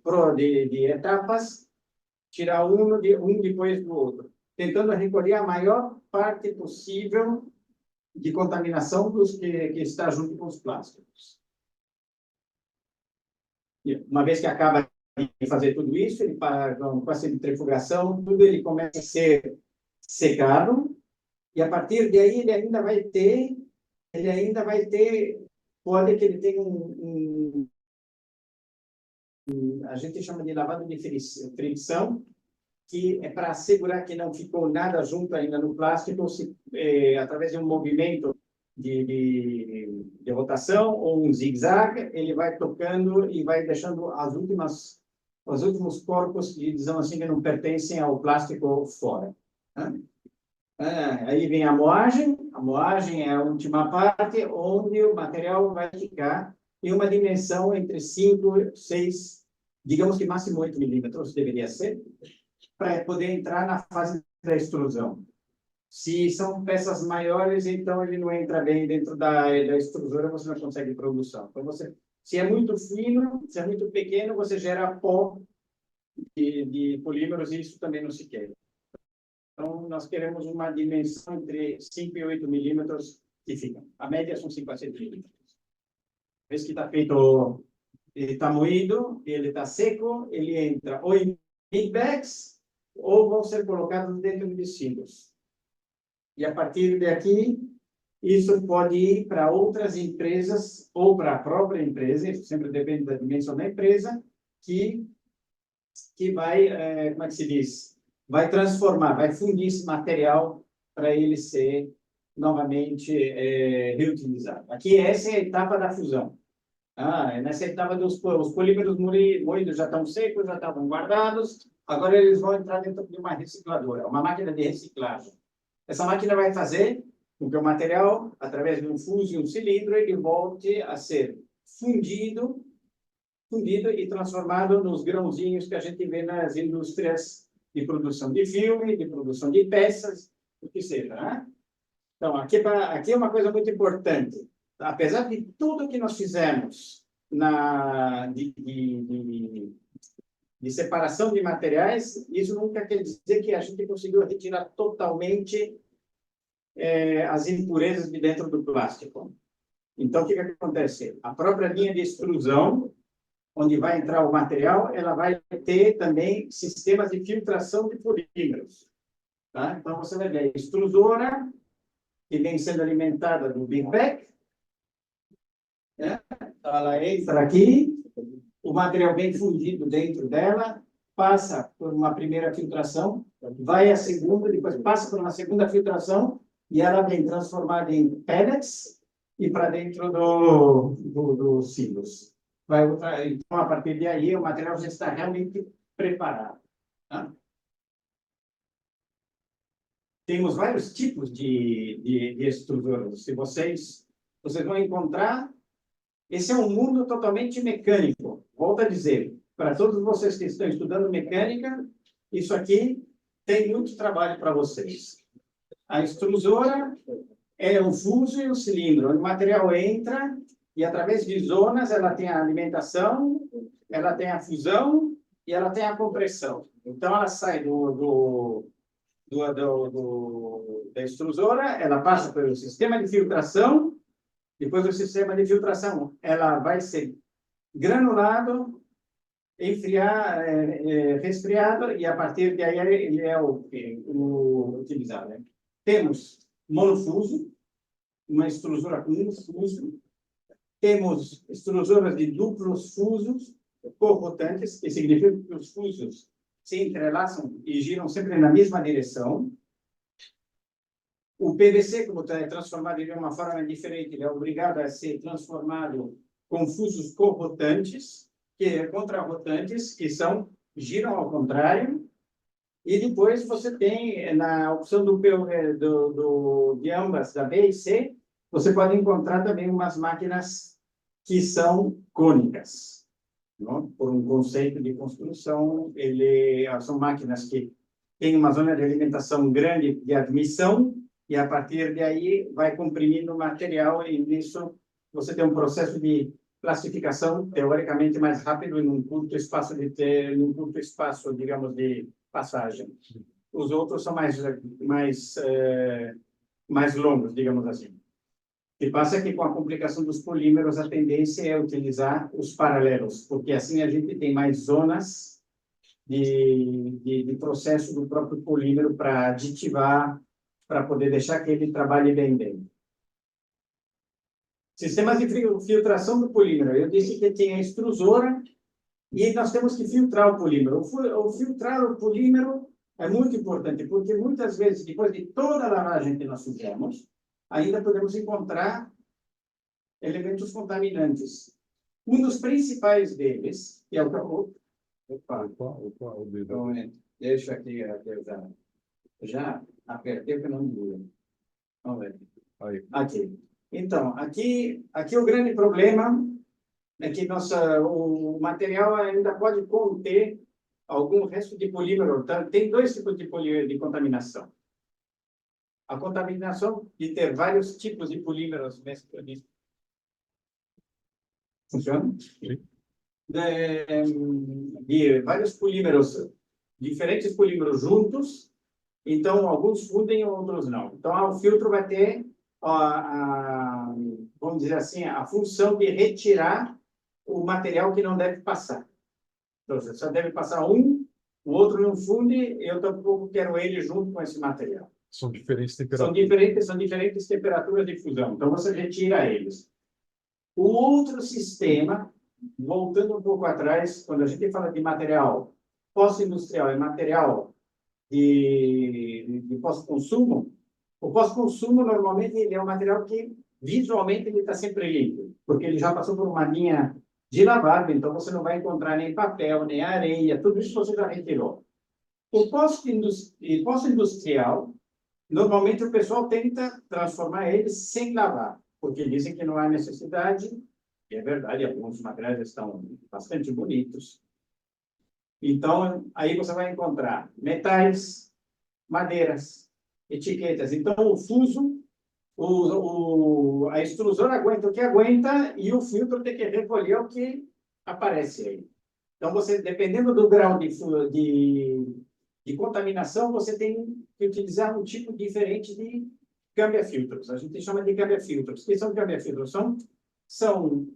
etapas, tirar um depois do outro, tentando recolher a maior parte possível de contaminação dos que está junto com os plásticos. E uma vez que acaba de fazer tudo isso, ele com a centrifugação, tudo ele começa a ser secado, e a partir daí ele ainda vai ter, pode que ele tenha a gente chama de lavado de fricção, que é para assegurar que não ficou nada junto ainda no plástico, através de um movimento de rotação ou um zigue-zague, ele vai tocando e vai deixando os últimos corpos, digamos assim, que não pertencem ao plástico fora. Né? Aí vem a moagem é a última parte, onde o material vai ficar em uma dimensão entre 5, 6, digamos que máximo 8 milímetros deveria ser, para poder entrar na fase da extrusão. Se são peças maiores, então ele não entra bem dentro da extrusora, você não consegue produção. Então, se é muito fino, se é muito pequeno, você gera pó de polímeros e isso também não se quer. Então, nós queremos uma dimensão entre 5 e 8 milímetros que ficam. A média são 5 a 7 milímetros. Esse que está feito, ele está moído, ele está seco, ele entra ou em big bags ou vão ser colocados dentro de silos. E a partir daqui, isso pode ir para outras empresas ou para a própria empresa, isso sempre depende da dimensão da empresa, que vai, como é que se diz? Vai transformar, vai fundir esse material para ele ser novamente reutilizado. Aqui, essa é a etapa da fusão. Nessa etapa os polímeros moídos já estão secos, já estavam guardados, agora eles vão entrar dentro de uma recicladora, uma máquina de reciclagem. Essa máquina vai fazer com que o material, através de um fuso e um cilindro, ele volte a ser fundido e transformado nos grãozinhos que a gente vê nas indústrias de produção de filme, de produção de peças, o que seja. Né? Então, aqui é uma coisa muito importante. Apesar de tudo que nós fizemos de separação de materiais, isso nunca quer dizer que a gente conseguiu retirar totalmente as impurezas de dentro do plástico. Então, o que acontece? A própria linha de extrusão, onde vai entrar o material, ela vai ter também sistemas de filtração de polímeros. Tá? Então, você vai ver a extrusora, que vem sendo alimentada do Big Bag. Então, ela entra aqui, o material bem fundido dentro dela, passa por uma primeira filtração, vai a segunda, depois passa por uma segunda filtração, e ela vem transformada em pellets e para dentro dos silos. Então, a partir de aí, o material já está realmente preparado. Tá? Temos vários tipos de extrusoras. Se vocês vão encontrar, esse é um mundo totalmente mecânico. Volto a dizer, para todos vocês que estão estudando mecânica, isso aqui tem muito trabalho para vocês. A extrusora é um fuso e um cilindro, onde o material entra e, através de zonas, ela tem a alimentação, ela tem a fusão e ela tem a compressão. Então, ela sai da extrusora, ela passa pelo sistema de filtração, depois do sistema de filtração, ela vai ser granulado, resfriado, e a partir daí ele é o utilizado. Né? Temos monofuso, uma extrusora com um fuso, temos extrusoras de duplos fusos corrotantes, que significa que os fusos se entrelaçam e giram sempre na mesma direção. O PVC, como é transformado de uma forma diferente, ele é obrigado a ser transformado com fusos corrotantes, contrarrotantes, que giram ao contrário. E depois você tem, na opção de ambas, da B e C, você pode encontrar também umas máquinas que são cônicas. Não? Por um conceito de construção, são máquinas que têm uma zona de alimentação grande de admissão, e a partir daí vai comprimindo o material, e nisso você tem um processo de classificação teoricamente mais rápido em um curto espaço digamos, de passagem. Os outros são mais longos, digamos assim. O que passa é que, com a complicação dos polímeros, a tendência é utilizar os paralelos, porque assim a gente tem mais zonas de processo do próprio polímero para aditivar, para poder deixar que ele trabalhe bem dentro. Sistemas de filtração do polímero. Eu disse que tem a extrusora e nós temos que filtrar o polímero. Filtrar o polímero é muito importante, porque muitas vezes, depois de toda a lavagem que nós fizemos, ainda podemos encontrar elementos contaminantes. Um dos principais deles, que é o que Opa, o dedo. então, deixa aqui, eu já apertei que não doía. Vamos ver. Aí. Aqui. Então, aqui o grande problema é que o material ainda pode conter algum resto de polímero. Então, tem dois tipos de contaminação. A contaminação de ter vários tipos de polímeros mesclados. Funciona? Sim. De vários polímeros, diferentes polímeros juntos, então alguns fundem, outros não. Então, o filtro vai ter, vamos dizer assim, a função de retirar o material que não deve passar. Então, você só deve passar um, o outro não funde, eu tampouco quero ele junto com esse material. São diferentes temperaturas. São diferentes temperaturas de fusão, então você retira eles. O outro sistema, voltando um pouco atrás, quando a gente fala de material pós-industrial e material de pós-consumo, o pós-consumo, normalmente, ele é um material que, visualmente, ele está sempre limpo, porque ele já passou por uma linha de lavado, então você não vai encontrar nem papel, nem areia, tudo isso você já retirou. O pós-industrial, normalmente o pessoal tenta transformar ele sem lavar, porque dizem que não há necessidade, e é verdade, alguns materiais estão bastante bonitos. Então, aí você vai encontrar metais, madeiras, etiquetas. Então, o fuso, a extrusora aguenta o que aguenta e o filtro tem que recolher o que aparece aí. Então, você, dependendo do grau de contaminação, você tem que utilizar um tipo diferente de câmbio-filtros. A gente chama de câmbio-filtros. O que são câmbio-filtros? São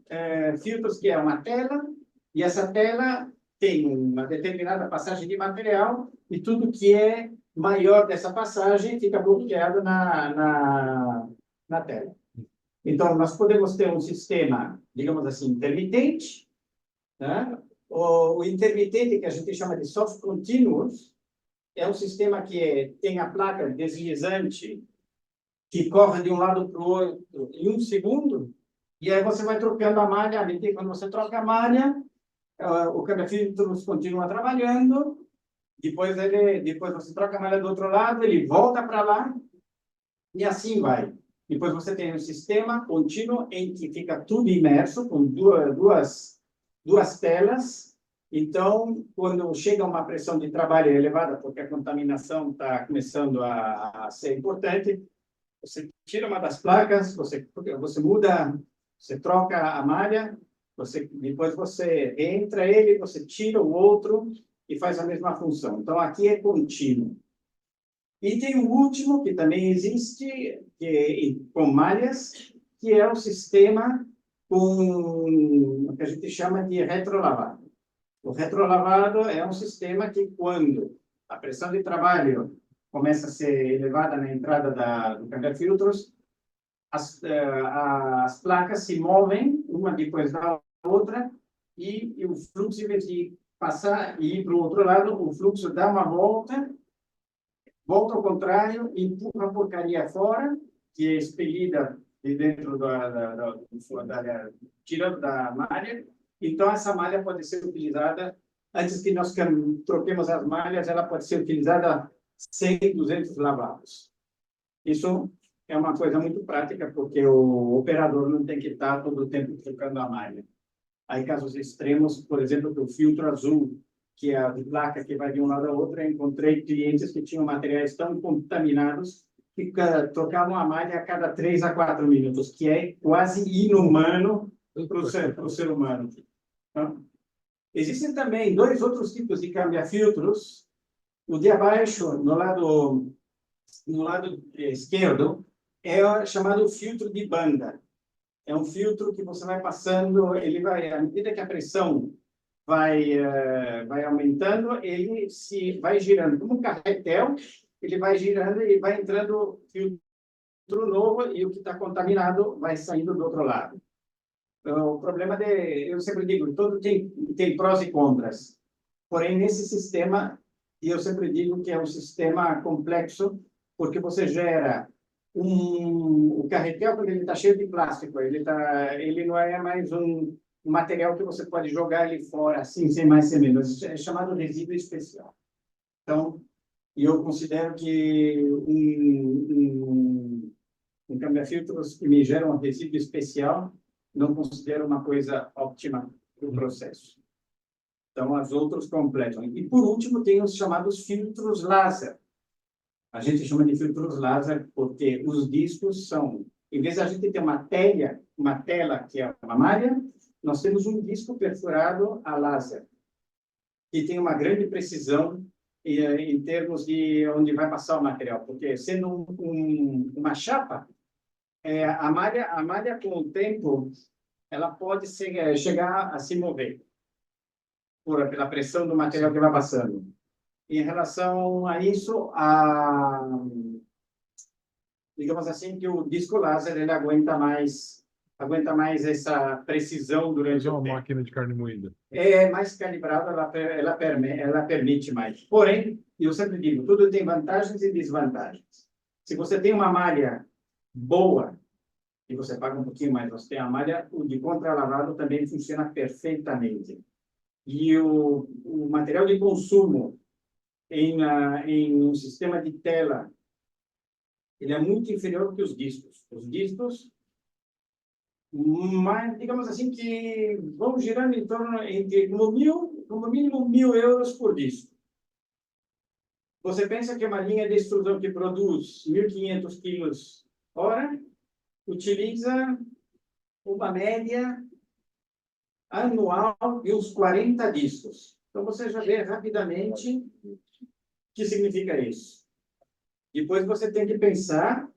filtros que é uma tela, e essa tela tem uma determinada passagem de material, e tudo que é maior dessa passagem fica bloqueado na tela. Então, nós podemos ter um sistema, digamos assim, intermitente, né? O intermitente, que a gente chama de soft continuous, é um sistema que tem a placa deslizante que corre de um lado para o outro em 1 segundo, e aí você vai trocando a malha. Quando você troca a malha, o câmbio-filtros continua trabalhando, depois você troca a malha do outro lado, ele volta para lá, e assim vai. Depois você tem um sistema contínuo em que fica tudo imerso, com duas telas. Então, quando chega uma pressão de trabalho elevada, porque a contaminação está começando a ser importante, você tira uma das placas, você muda, você troca a malha, depois você entra ele, você tira o outro e faz a mesma função. Então, aqui é contínuo. E tem o último, que também existe, com malhas, que é o sistema o que a gente chama de retrolavado. O retrolavado é um sistema que, quando a pressão de trabalho começa a ser elevada na entrada do câmbio-filtros, as placas se movem, uma depois da outra, e o fluxo, em vez de passar e ir para o outro lado, o fluxo dá uma volta ao contrário, empurra a porcaria fora, que é expelida de dentro tirando da malha. Então, essa malha pode ser utilizada, antes que nós troquemos as malhas, ela pode ser utilizada 100, 200 lavados. Isso é uma coisa muito prática, porque o operador não tem que estar todo o tempo trocando a malha. Aí, casos extremos, por exemplo, o filtro azul, que é a placa que vai de um lado ao outro, eu encontrei clientes que tinham materiais tão contaminados que trocavam a malha a cada 3 a 4 minutos, que é quase inumano para o ser humano. Então, existem também 2 outros tipos de câmbio-filtros. O de abaixo, no lado esquerdo, é chamado filtro de banda. É um filtro que você vai passando, à medida que a pressão vai aumentando, ele vai girando como um carretel, ele vai girando e vai entrando filtro novo, e o que está contaminado vai saindo do outro lado. Então, o problema eu sempre digo, todo tem prós e contras. Porém, nesse sistema, eu sempre digo que é um sistema complexo, porque você gera o carretel, quando ele está cheio de plástico, ele não é mais um material que você pode jogar ele fora, assim, sem mais sem menos. É chamado resíduo especial. Então, eu considero que um câmbio-filtros que me gera um resíduo especial, não considero uma coisa óptima para o processo. Então, as outras completam. E, por último, tem os chamados filtros laser. A gente chama de filtros laser porque os discos são, em vez de a gente ter uma tela que é uma malha, nós temos um disco perfurado a laser, que tem uma grande precisão em termos de onde vai passar o material, porque sendo uma chapa, a malha com o tempo, ela pode chegar a se mover pela pressão do material que vai passando. Em relação a isso, digamos assim, que o disco laser ele aguenta mais essa precisão durante É o uma tempo. máquina de carne moída. É mais calibrada, ela permite mais. Porém, eu sempre digo, tudo tem vantagens e desvantagens. Se você tem uma malha boa, e você paga um pouquinho mais, você tem a malha, o de contralavado também funciona perfeitamente. E o material de consumo em um sistema de tela, ele é muito inferior que os discos. Os discos, mas, digamos assim, que vão girando em torno de no mínimo 1.000 euros por disco. Você pensa que uma linha de extrusão que produz 1.500 quilos hora utiliza uma média anual de uns 40 discos. Então, você já vê rapidamente o que significa isso. Depois você tem que pensar,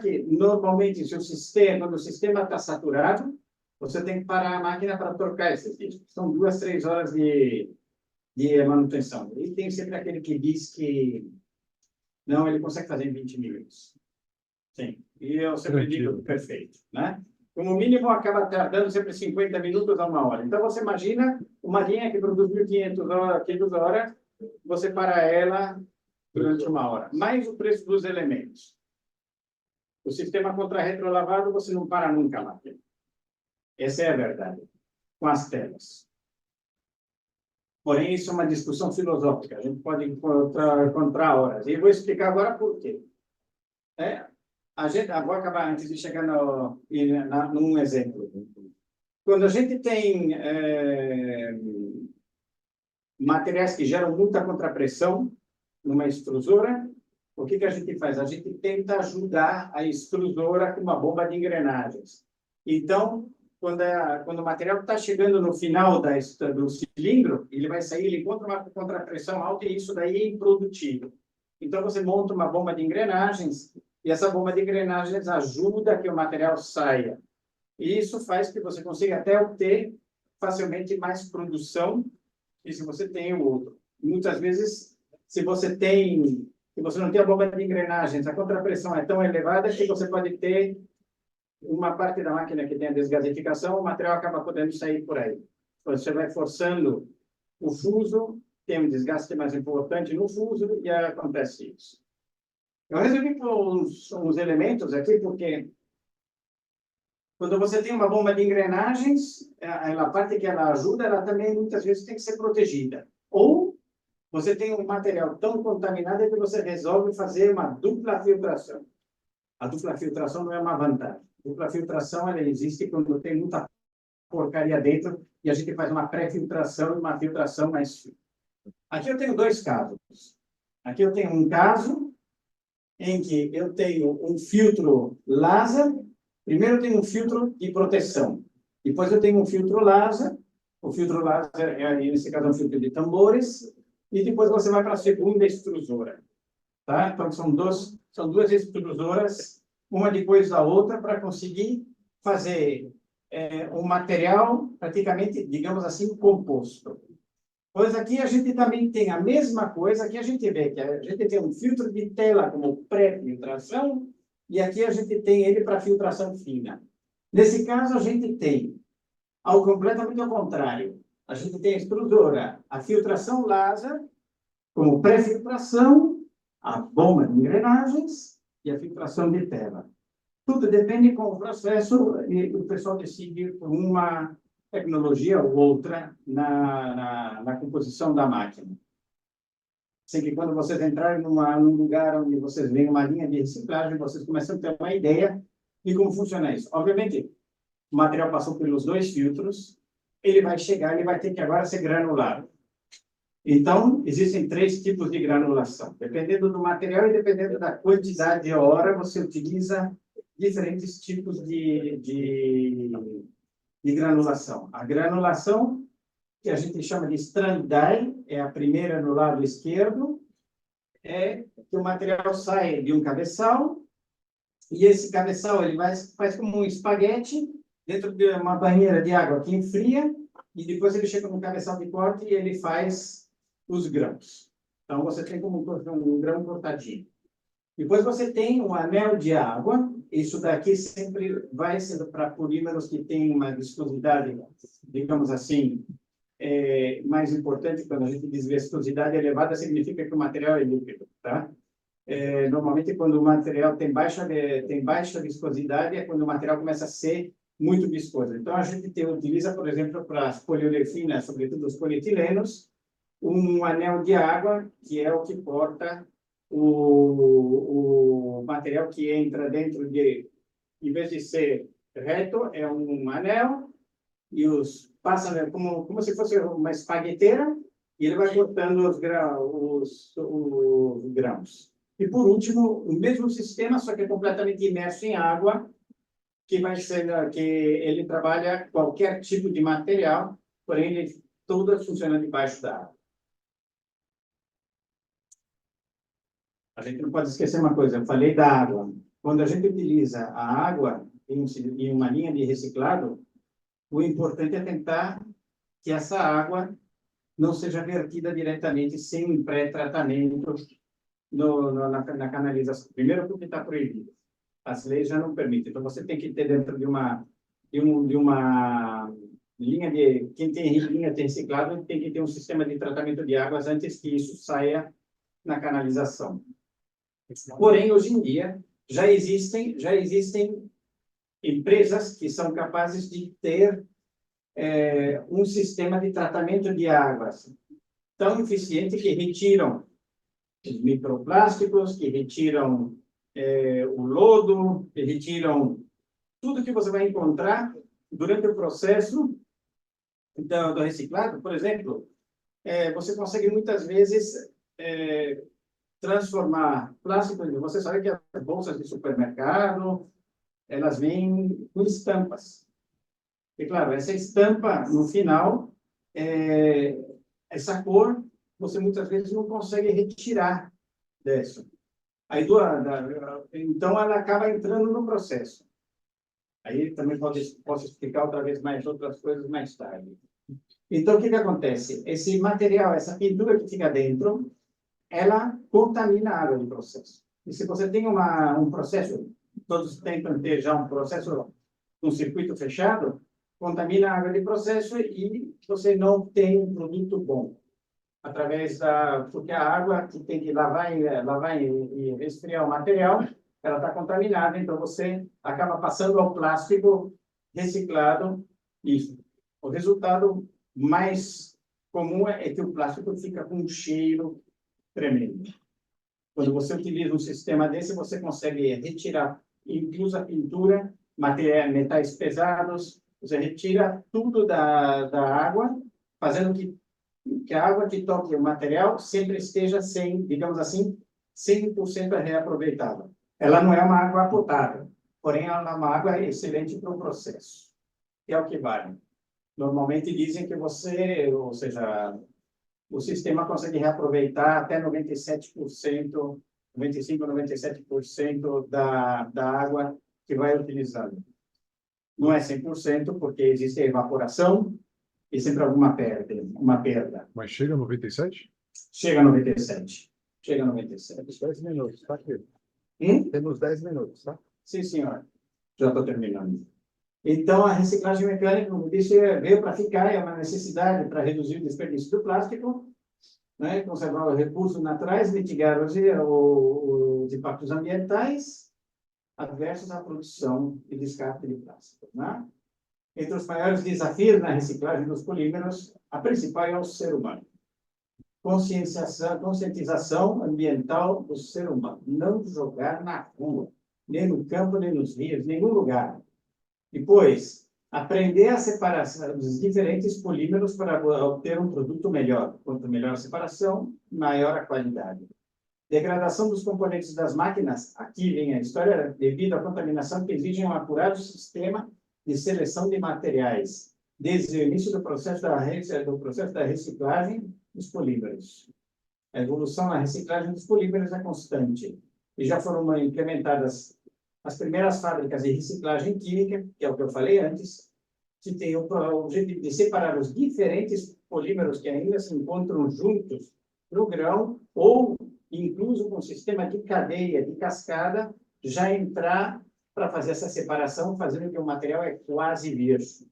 que normalmente quando o sistema está saturado, você tem que parar a máquina para trocar esses discos. São 2, 3 horas de manutenção. E tem sempre aquele que diz que não, ele consegue fazer em 20 minutos. Sim, e eu sempre digo perfeito, né? Como mínimo, acaba tardando sempre 50 minutos a 1 hora. Então, você imagina uma linha que produz 1.500 quilos hora, você para ela durante 1 hora. Mais o preço dos elementos. O sistema contra-retrolavado, você não para nunca a máquina. Essa é a verdade, com as telas. Porém, isso é uma discussão filosófica. A gente pode encontrar horas. E eu vou explicar agora por quê. Vou acabar antes de chegar num exemplo. Quando a gente tem materiais que geram muita contrapressão numa extrusora, o que a gente faz? A gente tenta ajudar a extrusora com uma bomba de engrenagens. Então, quando o material está chegando no final do cilindro, ele vai sair, ele encontra uma contrapressão alta e isso daí é improdutível. Então, você monta uma bomba de engrenagens e essa bomba de engrenagens ajuda que o material saia. E isso faz que você consiga até obter facilmente mais produção que se você tem o outro. Muitas vezes, se você não tem a bomba de engrenagens, a contrapressão é tão elevada que você pode ter uma parte da máquina que tem a desgasificação, o material acaba podendo sair por aí. Quando você vai forçando o fuso, tem um desgaste mais importante no fuso e acontece isso. Eu resolvi pôr uns elementos aqui, porque quando você tem uma bomba de engrenagens, a parte que ela ajuda, ela também muitas vezes tem que ser protegida. Ou você tem um material tão contaminado que você resolve fazer uma dupla filtração. A dupla filtração não é uma vantagem. A dupla filtração ela existe quando tem muita porcaria dentro e a gente faz uma pré-filtração e uma filtração mais fina. Aqui eu tenho 2 casos. Aqui eu tenho um caso em que eu tenho um filtro laser. Primeiro eu tenho um filtro de proteção. Depois eu tenho um filtro laser. O filtro laser, nesse caso, é um filtro de tambores. E depois você vai para a segunda extrusora. Tá? Então, são duas extrusoras, uma depois da outra, para conseguir fazer um material praticamente, digamos assim, composto. Pois aqui a gente também tem a mesma coisa, que a gente vê que a gente tem um filtro de tela como pré-filtração e aqui a gente tem ele para filtração fina. Nesse caso, a gente tem completamente ao contrário. A gente tem a extrusora, a filtração laser, como pré-filtração, a bomba de engrenagens e a filtração de terra. Tudo depende com o processo e o pessoal decide por uma tecnologia ou outra na composição da máquina. Assim que quando vocês entrarem num lugar onde vocês veem uma linha de reciclagem, vocês começam a ter uma ideia de como funciona isso. Obviamente, o material passou pelos 2 filtros, ele vai chegar, ele vai ter que agora ser granulado. Então, existem 3 tipos de granulação. Dependendo do material e dependendo da quantidade de hora, você utiliza diferentes tipos de granulação. A granulação, que a gente chama de strand die, é a primeira no lado esquerdo, é que o material sai de um cabeçal, e esse cabeçal ele faz como um espaguete dentro de uma banheira de água que enfria, e depois ele chega no cabeçal de corte e ele faz os grãos. Então, você tem como um grão cortadinho. Depois você tem um anel de água. Isso daqui sempre vai ser para polímeros que têm uma viscosidade, digamos assim, mais importante. Quando a gente diz viscosidade elevada, significa que o material é líquido, tá? Normalmente, quando o material tem baixa viscosidade, é quando o material começa a ser muito viscoso. Então, a gente utiliza, por exemplo, para as poliolefinas, sobretudo os polietilenos, um anel de água, que é o que corta o material que entra dentro de, em vez de ser reto, é um anel, e passa como se fosse uma espagueteira, e ele vai cortando os grãos. E, por último, o mesmo sistema, só que é completamente imerso em água, que ele trabalha qualquer tipo de material, porém, ele todo funciona debaixo da água. A gente não pode esquecer uma coisa, eu falei da água. Quando a gente utiliza a água em uma linha de reciclado, o importante é tentar que essa água não seja vertida diretamente sem um pré-tratamento na canalização. Primeiro, porque está proibido. As leis já não permitem. Então, você tem que ter dentro de uma linha de... Quem tem linha de reciclado tem que ter um sistema de tratamento de águas antes que isso saia na canalização. Porém, hoje em dia, já existem empresas que são capazes de ter um sistema de tratamento de águas tão eficiente que retiram os microplásticos, que retiram o lodo, que retiram tudo que você vai encontrar durante o processo do reciclado. Por exemplo, você consegue muitas vezes transformar plástico. Você sabe que as bolsas de supermercado, elas vêm com estampas. E, claro, essa estampa, no final, essa cor, você muitas vezes não consegue retirar dessa. Aí, então, ela acaba entrando no processo. Aí também posso explicar outra vez outras coisas mais tarde. Então, o que acontece? Esse material, essa pintura que fica dentro, ela contamina a água do processo. E se você tem um processo, todos tentam ter já um processo, um circuito fechado, contamina a água de processo e você não tem um produto bom. Porque a água que tem que lavar e resfriar o material, ela está contaminada, então você acaba passando ao plástico reciclado e o resultado mais comum é que o plástico fica com um cheiro tremendo. Quando você utiliza um sistema desse, você consegue retirar, incluso a pintura, metais pesados, você retira tudo da água, fazendo que a água que toque o material sempre esteja digamos assim, 100% reaproveitável. Ela não é uma água potável, porém ela é uma água excelente para o processo. Que é o que vale. Normalmente dizem que ou seja, o sistema consegue reaproveitar até 97%, 95% a 97% da água que vai utilizando. Não é 100%, porque existe a evaporação e sempre alguma perda. Mas chega a 97? Chega a 97. Chega a 97. 10 minutos, tá aqui. Temos 10 minutos, tá? Sim, senhor. Já estou terminando. Então, a reciclagem mecânica, como disse, veio para ficar, é uma necessidade para reduzir o desperdício do plástico, né? Conservar os recursos naturais, mitigar o os impactos ambientais adversos à produção e descarte de plástico, né? Entre os maiores desafios na reciclagem dos polímeros, a principal é o ser humano. Conscientização ambiental do ser humano. Não jogar na rua, nem no campo, nem nos rios, em nenhum lugar. Depois, aprender a separar os diferentes polímeros para obter um produto melhor. Quanto melhor a separação, maior a qualidade. Degradação dos componentes das máquinas. Aqui vem a história, devido à contaminação que exige um apurado sistema de seleção de materiais, desde o início do processo da reciclagem dos polímeros. A evolução na reciclagem dos polímeros é constante, e já foram implementadas as primeiras fábricas de reciclagem química, que é o que eu falei antes, que tem o objetivo de separar os diferentes polímeros que ainda se encontram juntos no grão, ou incluso com um sistema de cadeia, de cascada, já entrar para fazer essa separação, fazendo que o material é quase virgem.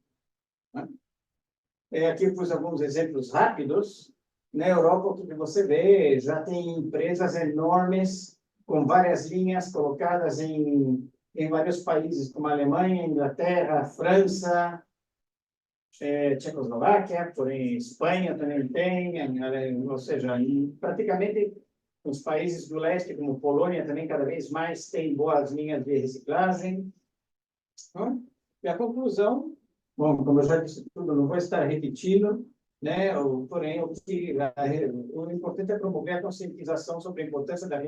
Aqui eu pus alguns exemplos rápidos. Na Europa, o que você vê, já tem empresas enormes, com várias linhas colocadas em vários países, como a Alemanha, Inglaterra, França, Tchecoslováquia, porém Espanha também tem, ou seja, praticamente os países do leste, como Polônia, também cada vez mais tem boas linhas de reciclagem. E a conclusão, bom, como eu já disse tudo, não vou estar repetindo, né? Porém, o importante é promover a conscientização sobre a importância da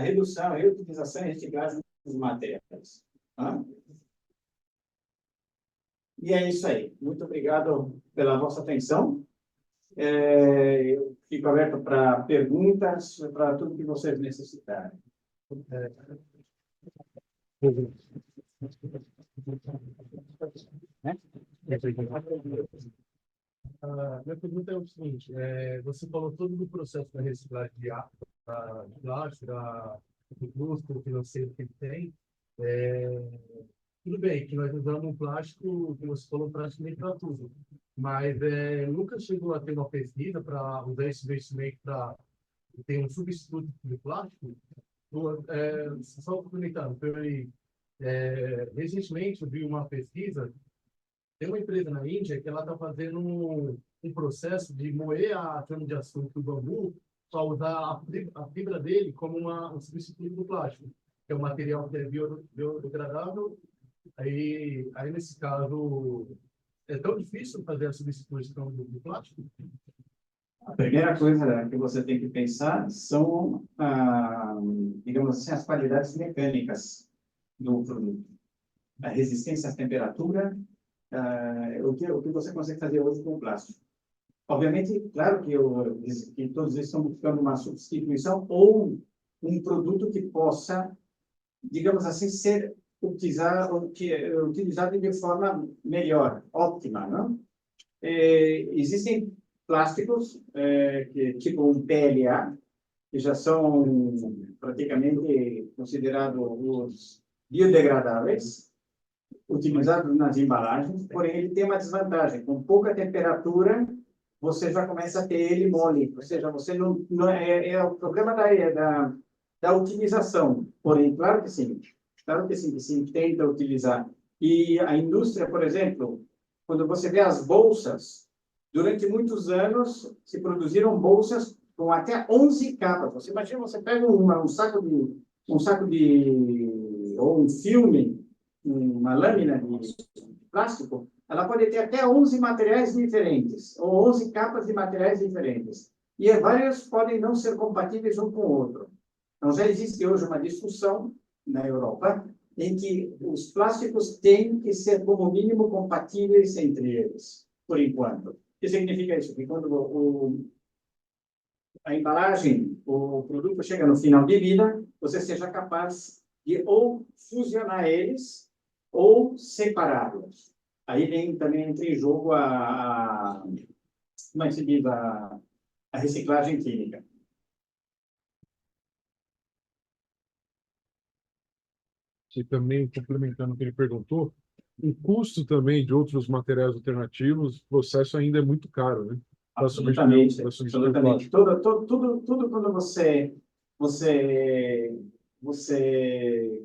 redução, reutilização e reciclagem dos materiais. E é isso aí. Muito obrigado pela vossa atenção. Eu fico aberto para perguntas, para tudo que vocês necessitarem. Minha pergunta é o seguinte: você falou todo do processo da reciclagem de plástico, do custo financeiro que ele tem. Tudo bem que nós usamos um plástico, que você falou, praticamente para tudo, mas nunca chegou a ter uma pesquisa para usar esse investimento para ter um substituto de plástico? Só complementando, recentemente eu vi uma pesquisa. Tem uma empresa na Índia que ela está fazendo um processo de moer a cana-de-açúcar do bambu para usar a fibra dele como um substituto do plástico, que é um material que é biodegradável. Aí, nesse caso, é tão difícil fazer a substituição do plástico? A primeira coisa que você tem que pensar são, digamos assim, as qualidades mecânicas do produto. A resistência à temperatura, o que você consegue fazer hoje com o plástico. Obviamente, claro que todos eles estão buscando uma substituição ou um produto que possa, digamos assim, ser utilizado de forma melhor, óptima, não? Existem plásticos, tipo um PLA, que já são praticamente considerados os biodegradáveis, utilizados nas embalagens, porém ele tem uma desvantagem. Com pouca temperatura, você já começa a ter ele mole, ou seja, você não é o problema da utilização. Porém, claro que sim, que se tenta utilizar. E a indústria, por exemplo, quando você vê as bolsas, durante muitos anos se produziram bolsas com até 11 capas. Você imagina, você pega um saco de ou um filme, uma lâmina de plástico, ela pode ter até 11 materiais diferentes, ou 11 capas de materiais diferentes. E vários podem não ser compatíveis um com o outro. Então, já existe hoje uma discussão na Europa em que os plásticos têm que ser, como mínimo, compatíveis entre eles, por enquanto. O que significa isso? Que quando a embalagem, o produto chega no final de vida, você seja capaz de ou fusionar eles ou separá-los. Aí também entra em jogo como é que se diz, a reciclagem química. E também, complementando o que ele perguntou, o custo também de outros materiais alternativos, o processo ainda é muito caro, né? Absolutamente, absolutamente. Tudo quando você você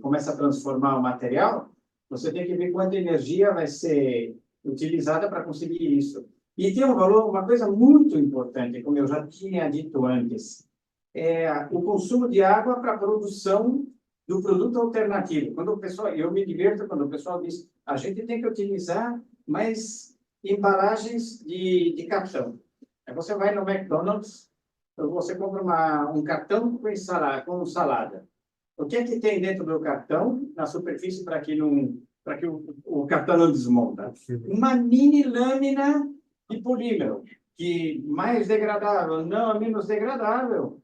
começa a transformar o material, você tem que ver quanta energia vai ser utilizada para conseguir isso. E tem um valor, uma coisa muito importante, como eu já tinha dito antes, é o consumo de água para a produção do produto alternativo. Quando o pessoal, eu me divirto quando o pessoal diz, a gente tem que utilizar mais embalagens de cartão. Aí você vai no McDonald's, você compra um cartão com salada. O que é que tem dentro do cartão, na superfície, para que o cartão não desmonta? Uma mini lâmina de polímero, que mais degradável, não a menos degradável,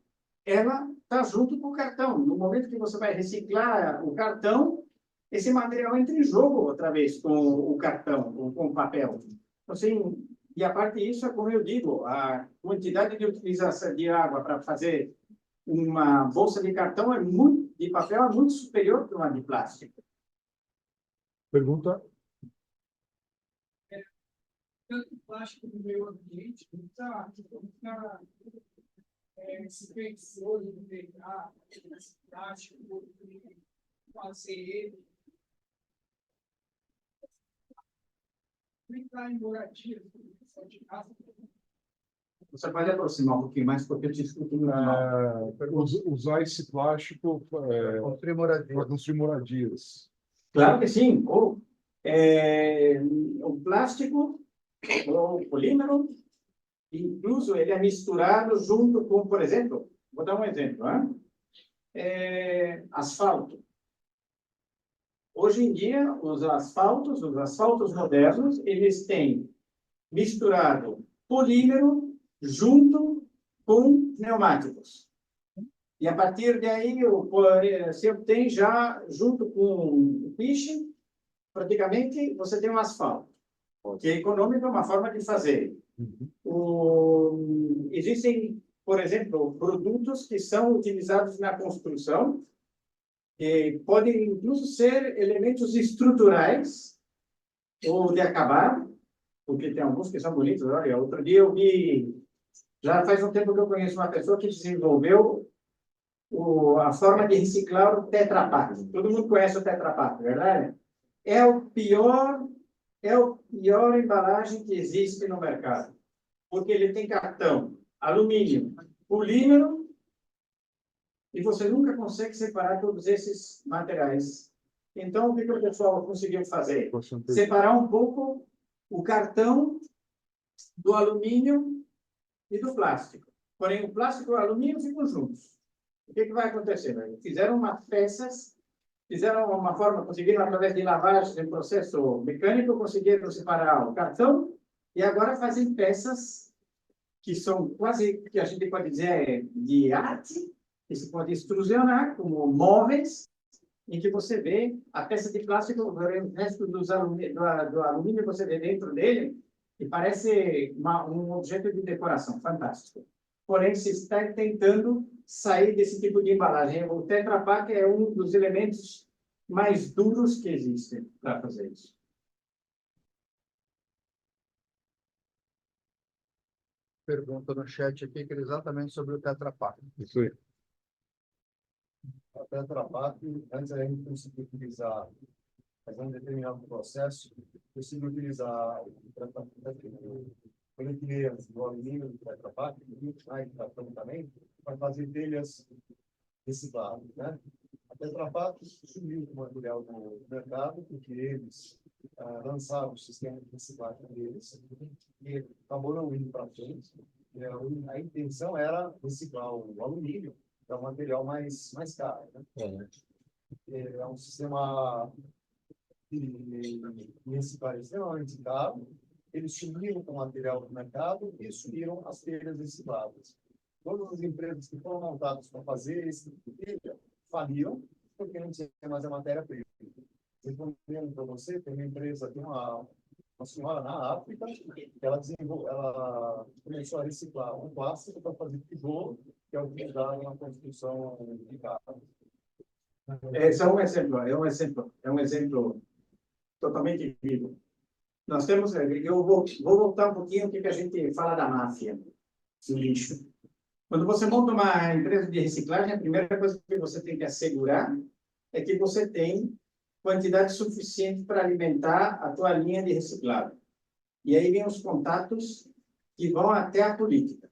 ela está junto com o cartão. No momento que você vai reciclar o cartão, esse material entra em jogo outra vez com o cartão, com o papel. Assim, e a parte disso, é como eu digo, a quantidade de utilização de água para fazer uma bolsa de cartão de papel é muito superior que uma de plástico. Pergunta? Tanto plástico no meio ambiente, muita suspensores do mercado, plástico, fazer ele. Entrar em moradia, de casa. Você pode aproximar um pouquinho mais, porque eu te escuto muito mal. Usar esse plástico para construir moradias. Claro que sim. O plástico, o polímero, incluso ele é misturado junto com, por exemplo, vou dar um exemplo, asfalto. Hoje em dia, os asfaltos modernos, eles têm misturado polímero junto com pneumáticos. E a partir daí, você tem já, junto com o piche, praticamente você tem um asfalto, que é econômico, é uma forma de fazer. Existem, por exemplo, produtos que são utilizados na construção, que podem incluso ser elementos estruturais ou de acabar, porque tem alguns que são bonitos. Olha, outro dia eu vi, já faz um tempo que eu conheço uma pessoa que desenvolveu a forma de reciclar o Tetra Pak. Todo mundo conhece o Tetra Pak, verdade? É a pior embalagem que existe no mercado, porque ele tem cartão, alumínio, polímero, e você nunca consegue separar todos esses materiais. Então, o que o pessoal conseguiu fazer? Separar um pouco o cartão do alumínio e do plástico. Porém, o plástico e o alumínio ficam juntos. O que vai acontecer? Fizeram umas peças, fizeram uma forma, conseguiram, através de lavagem, em processo mecânico, conseguiram separar o cartão e agora fazem peças que são quase, que a gente pode dizer, de arte, que se pode extrusionar como móveis, em que você vê a peça de plástico, o resto do alumínio você vê dentro dele, e parece um objeto de decoração, fantástico. Porém, se está tentando sair desse tipo de embalagem. O Tetra Pak é um dos elementos mais duros que existem para fazer isso. Pergunta no chat aqui, que é exatamente sobre o Tetra Pak. Isso aí. A Tetra Pak, antes a gente conseguia utilizar, fazer um determinado processo, conseguia utilizar polietileno do alumínio do Tetra Pak, e cartão também, para fazer telhas recicláveis, né? A Tetra Pak sumiu com o material do mercado, porque eles lançaram o sistema de reciclagem deles, e acabou não indo para frente. A intenção era reciclar o alumínio, que é um material mais caro, né? É um sistema de reciclagem extremamente caro. Eles sumiram com o material do mercado e sumiram as telhas recicláveis. Todas as empresas que foram montadas para fazer esse tipo de telha faliram, porque não tinha mais a matéria-prima. Respondendo para você, tem uma empresa, tem uma senhora na África, ela começou a reciclar um plástico para fazer tijolo, que é utilizado na construção de casa. Esse é um exemplo totalmente vivo. Nós temos, eu vou voltar um pouquinho o que a gente fala da máfia, do lixo. Quando você monta uma empresa de reciclagem, a primeira coisa que você tem que assegurar é que você tem quantidade suficiente para alimentar a tua linha de reciclado. E aí vem os contatos que vão até a política.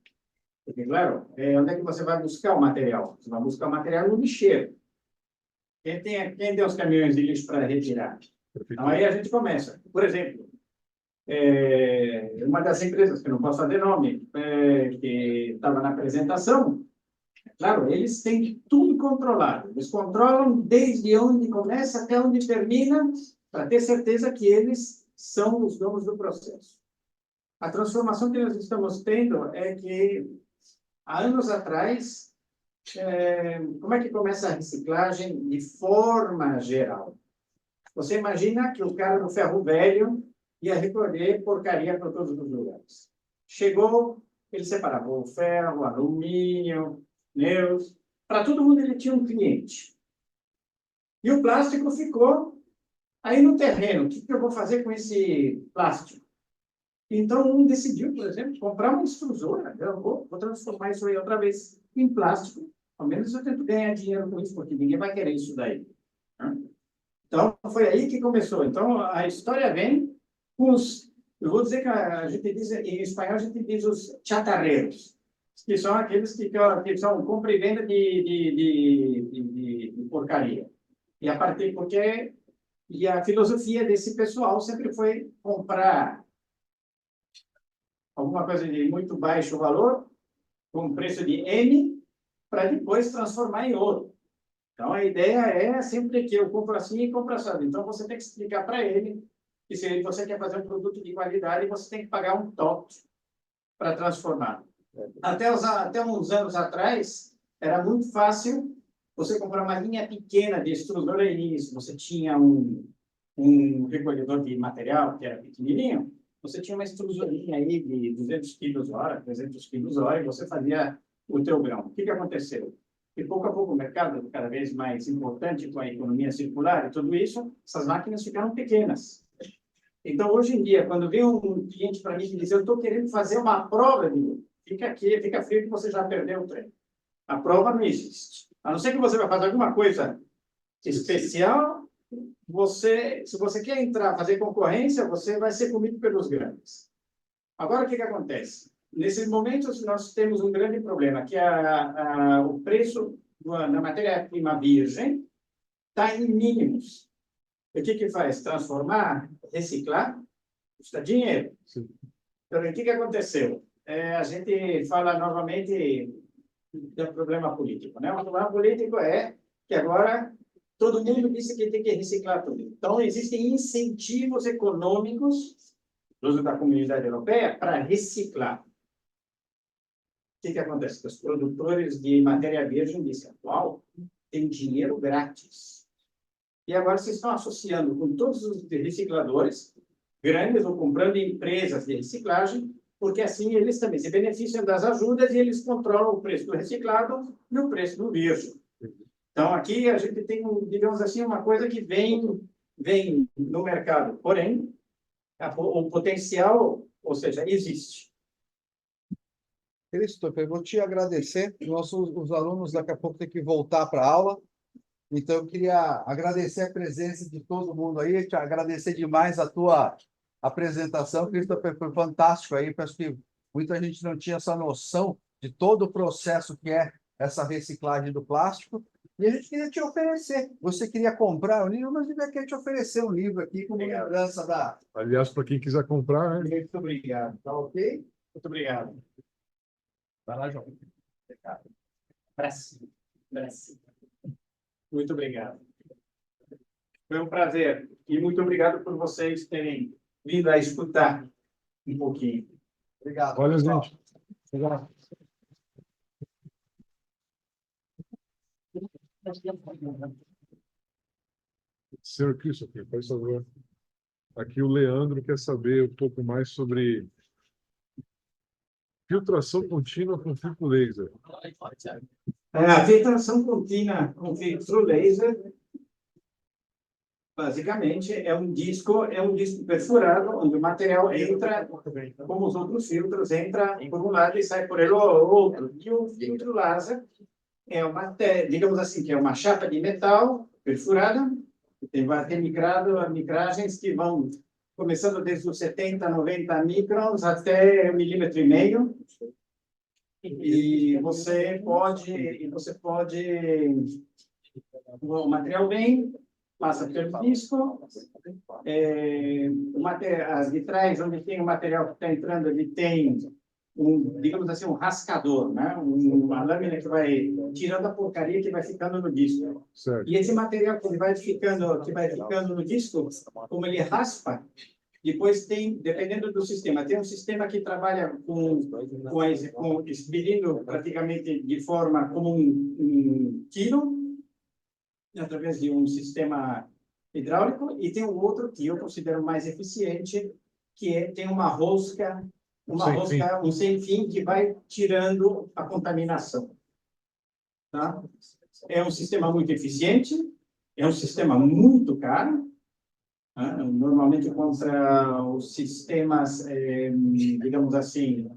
Porque, claro, onde é que você vai buscar o material? Você vai buscar o material no lixeiro. Quem deu os caminhões de lixo para retirar? Então, aí a gente começa. Por exemplo, uma das empresas, que eu não posso fazer nome, que estava na apresentação, claro, eles têm tudo controlado. Eles controlam desde onde começa até onde termina, para ter certeza que eles são os donos do processo. A transformação que nós estamos tendo é que, há anos atrás, como é que começa a reciclagem de forma geral? Você imagina que o cara do ferro velho ia recolher porcaria para todos os lugares. Chegou, ele separava o ferro, o alumínio, pneus, para todo mundo ele tinha um cliente. E o plástico ficou aí no terreno. O que eu vou fazer com esse plástico? Então, um decidiu, por exemplo, comprar uma extrusora. Eu vou transformar isso aí outra vez em plástico. Ao menos eu tento ganhar dinheiro com isso, porque ninguém vai querer isso daí. Então, foi aí que começou. Então, a história vem com os... Eu vou dizer que a gente diz, em espanhol, a gente diz os chatarreiros, que são aqueles que são compra e venda de porcaria. E a partir porque... E a filosofia desse pessoal sempre foi comprar alguma coisa de muito baixo valor, com preço de M, para depois transformar em ouro. Então, a ideia é sempre que eu compro assim e compro assado. Então, você tem que explicar para ele que se você quer fazer um produto de qualidade, você tem que pagar um toque para transformar. Até uns anos atrás, era muito fácil você comprar uma linha pequena de extrusor início. Você tinha um recolhedor de material que era pequenininho, você tinha uma extrusorinha aí de 200 quilos hora, 300 quilos hora, e você fazia o teu grão. O que aconteceu? E pouco a pouco o mercado, cada vez mais importante com a economia circular e tudo isso, essas máquinas ficaram pequenas. Então, hoje em dia, quando vem um cliente para mim e diz, eu estou querendo fazer uma prova, fica aqui, fica frio que você já perdeu o trem. A prova não existe. A não ser que você vai fazer alguma coisa especial, se você quer entrar, fazer concorrência, você vai ser comido pelos grandes. Agora, o que acontece? Nesses momentos, nós temos um grande problema, que o preço da matéria-prima virgem está em mínimos. O que faz? Transformar, reciclar, custa dinheiro. Sim. Então, o que aconteceu? A gente fala novamente do problema político, né? O problema político é que agora todo mundo disse que tem que reciclar tudo. Então, existem incentivos econômicos da comunidade europeia para reciclar. O que acontece? Os produtores de matéria virgem disseram, uau, tem dinheiro grátis. E agora vocês estão associando com todos os recicladores grandes ou comprando empresas de reciclagem, porque assim eles também se beneficiam das ajudas e eles controlam o preço do reciclado e o preço do virgem. Então, aqui a gente tem, digamos assim, uma coisa que vem no mercado. Porém, o potencial, ou seja, existe. Christopher, eu vou te agradecer. Os alunos daqui a pouco têm que voltar para a aula. Então, eu queria agradecer a presença de todo mundo aí, te agradecer demais a tua apresentação, Christopher, foi fantástico aí. Acho que muita gente não tinha essa noção de todo o processo que é essa reciclagem do plástico. E a gente queria te oferecer. Você queria comprar um livro, mas a gente quer te oferecer um livro aqui como lembrança da... Aliás, para quem quiser comprar, né? Muito obrigado. Tá ok? Muito obrigado. Vai lá, João. Obrigado. Muito obrigado. Foi um prazer. E muito obrigado por vocês terem vindo a escutar um pouquinho. Obrigado. Olha, pessoal. gente. Obrigado. Senhor Christopher, por favor. Aqui o Leandro quer saber um pouco mais sobre filtração contínua com filtro laser. A filtração contínua com filtro laser Basicamente, é um disco perfurado, onde o material entra, como os outros filtros, entra por um lado e sai por ele o outro. E o filtro laser é digamos assim, que é uma chapa de metal perfurada, que vai ter micragens que vão começando desde os 70, 90 microns até 1,5 mm. E você pode, o material vem, passa pelo disco, as vitrais, onde tem o material que está entrando, ele tem digamos assim, um rascador, né? Uma lâmina que vai tirando a porcaria que vai ficando no disco. Certo. E esse material que vai ficando no disco, como ele raspa, depois tem, dependendo do sistema, tem um sistema que trabalha expelindo praticamente de forma como um tiro, através de um sistema hidráulico, e tem um outro que eu considero mais eficiente, que tem uma rosca, um sem fim que vai tirando a contaminação. Tá? É um sistema muito eficiente, é um sistema muito caro, né? Normalmente contra os sistemas, digamos assim,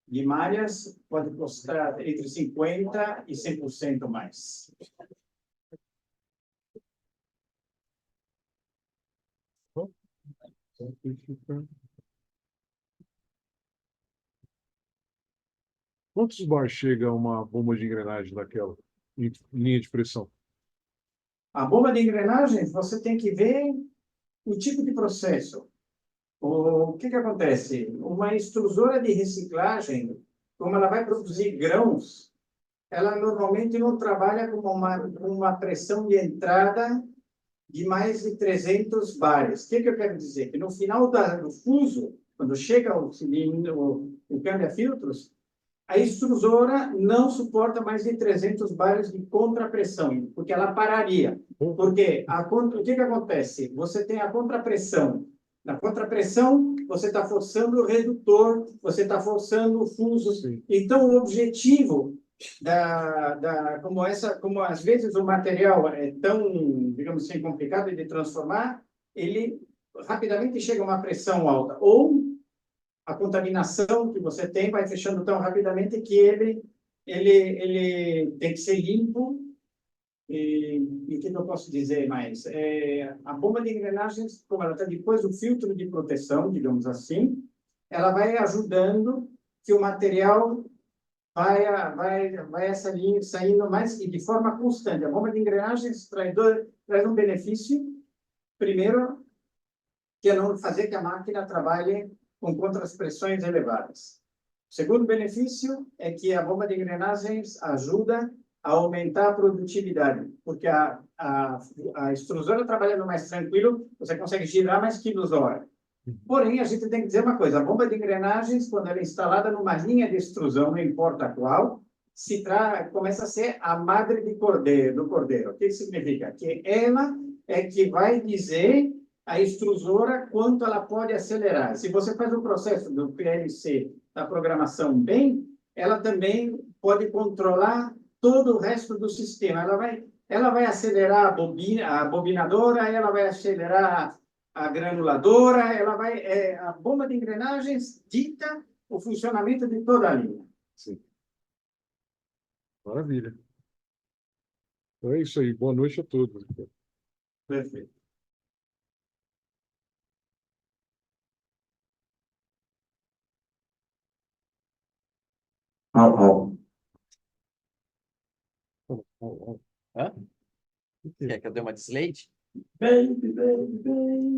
de malhas, pode custar entre 50% e 100% mais. Quantos bar chega uma bomba de engrenagem daquela, em linha de pressão? A bomba de engrenagens, você tem que ver o tipo de processo. O que acontece? Uma extrusora de reciclagem, como ela vai produzir grãos, ela normalmente não trabalha com uma pressão de entrada de mais de 300 bares. O que eu quero dizer? Que no final do fuso, quando chega o cilindro, o câmbio-filtros, a extrusora não suporta mais de 300 bares de contrapressão, porque ela pararia. Porque o que acontece? Você tem a contrapressão. Na contrapressão, você está forçando o redutor, você está forçando o fuso. Sim. Então, o objetivo como às vezes o material é tão, digamos assim, complicado de transformar, ele rapidamente chega a uma pressão alta. Ou a contaminação que você tem vai fechando tão rapidamente que ele tem que ser limpo. E o que eu posso dizer mais? A bomba de engrenagens, como ela está depois do filtro de proteção, digamos assim, ela vai ajudando que o material vai essa linha saindo mais e de forma constante. A bomba de engrenagens traz um benefício, primeiro, que é não fazer que a máquina trabalhe com contrapressões elevadas. O segundo benefício é que a bomba de engrenagens ajuda a aumentar a produtividade, porque a extrusora trabalhando mais tranquilo, você consegue girar mais quilos hora. Porém, a gente tem que dizer uma coisa, a bomba de engrenagens, quando ela é instalada numa linha de extrusão, não importa qual, começa a ser a madre do cordeiro. O que significa? Que ela é que vai dizer a extrusora quanto ela pode acelerar. Se você faz o processo do PLC, da programação bem, ela também pode controlar todo o resto do sistema. Ela vai acelerar a bobinadora, ela vai acelerar a granuladora, a bomba de engrenagens dita o funcionamento de toda a linha. Sim. Maravilha. Então é isso aí. Boa noite a todos. Perfeito. Hã? Quer que eu dê uma de slate? Baby, baby, baby.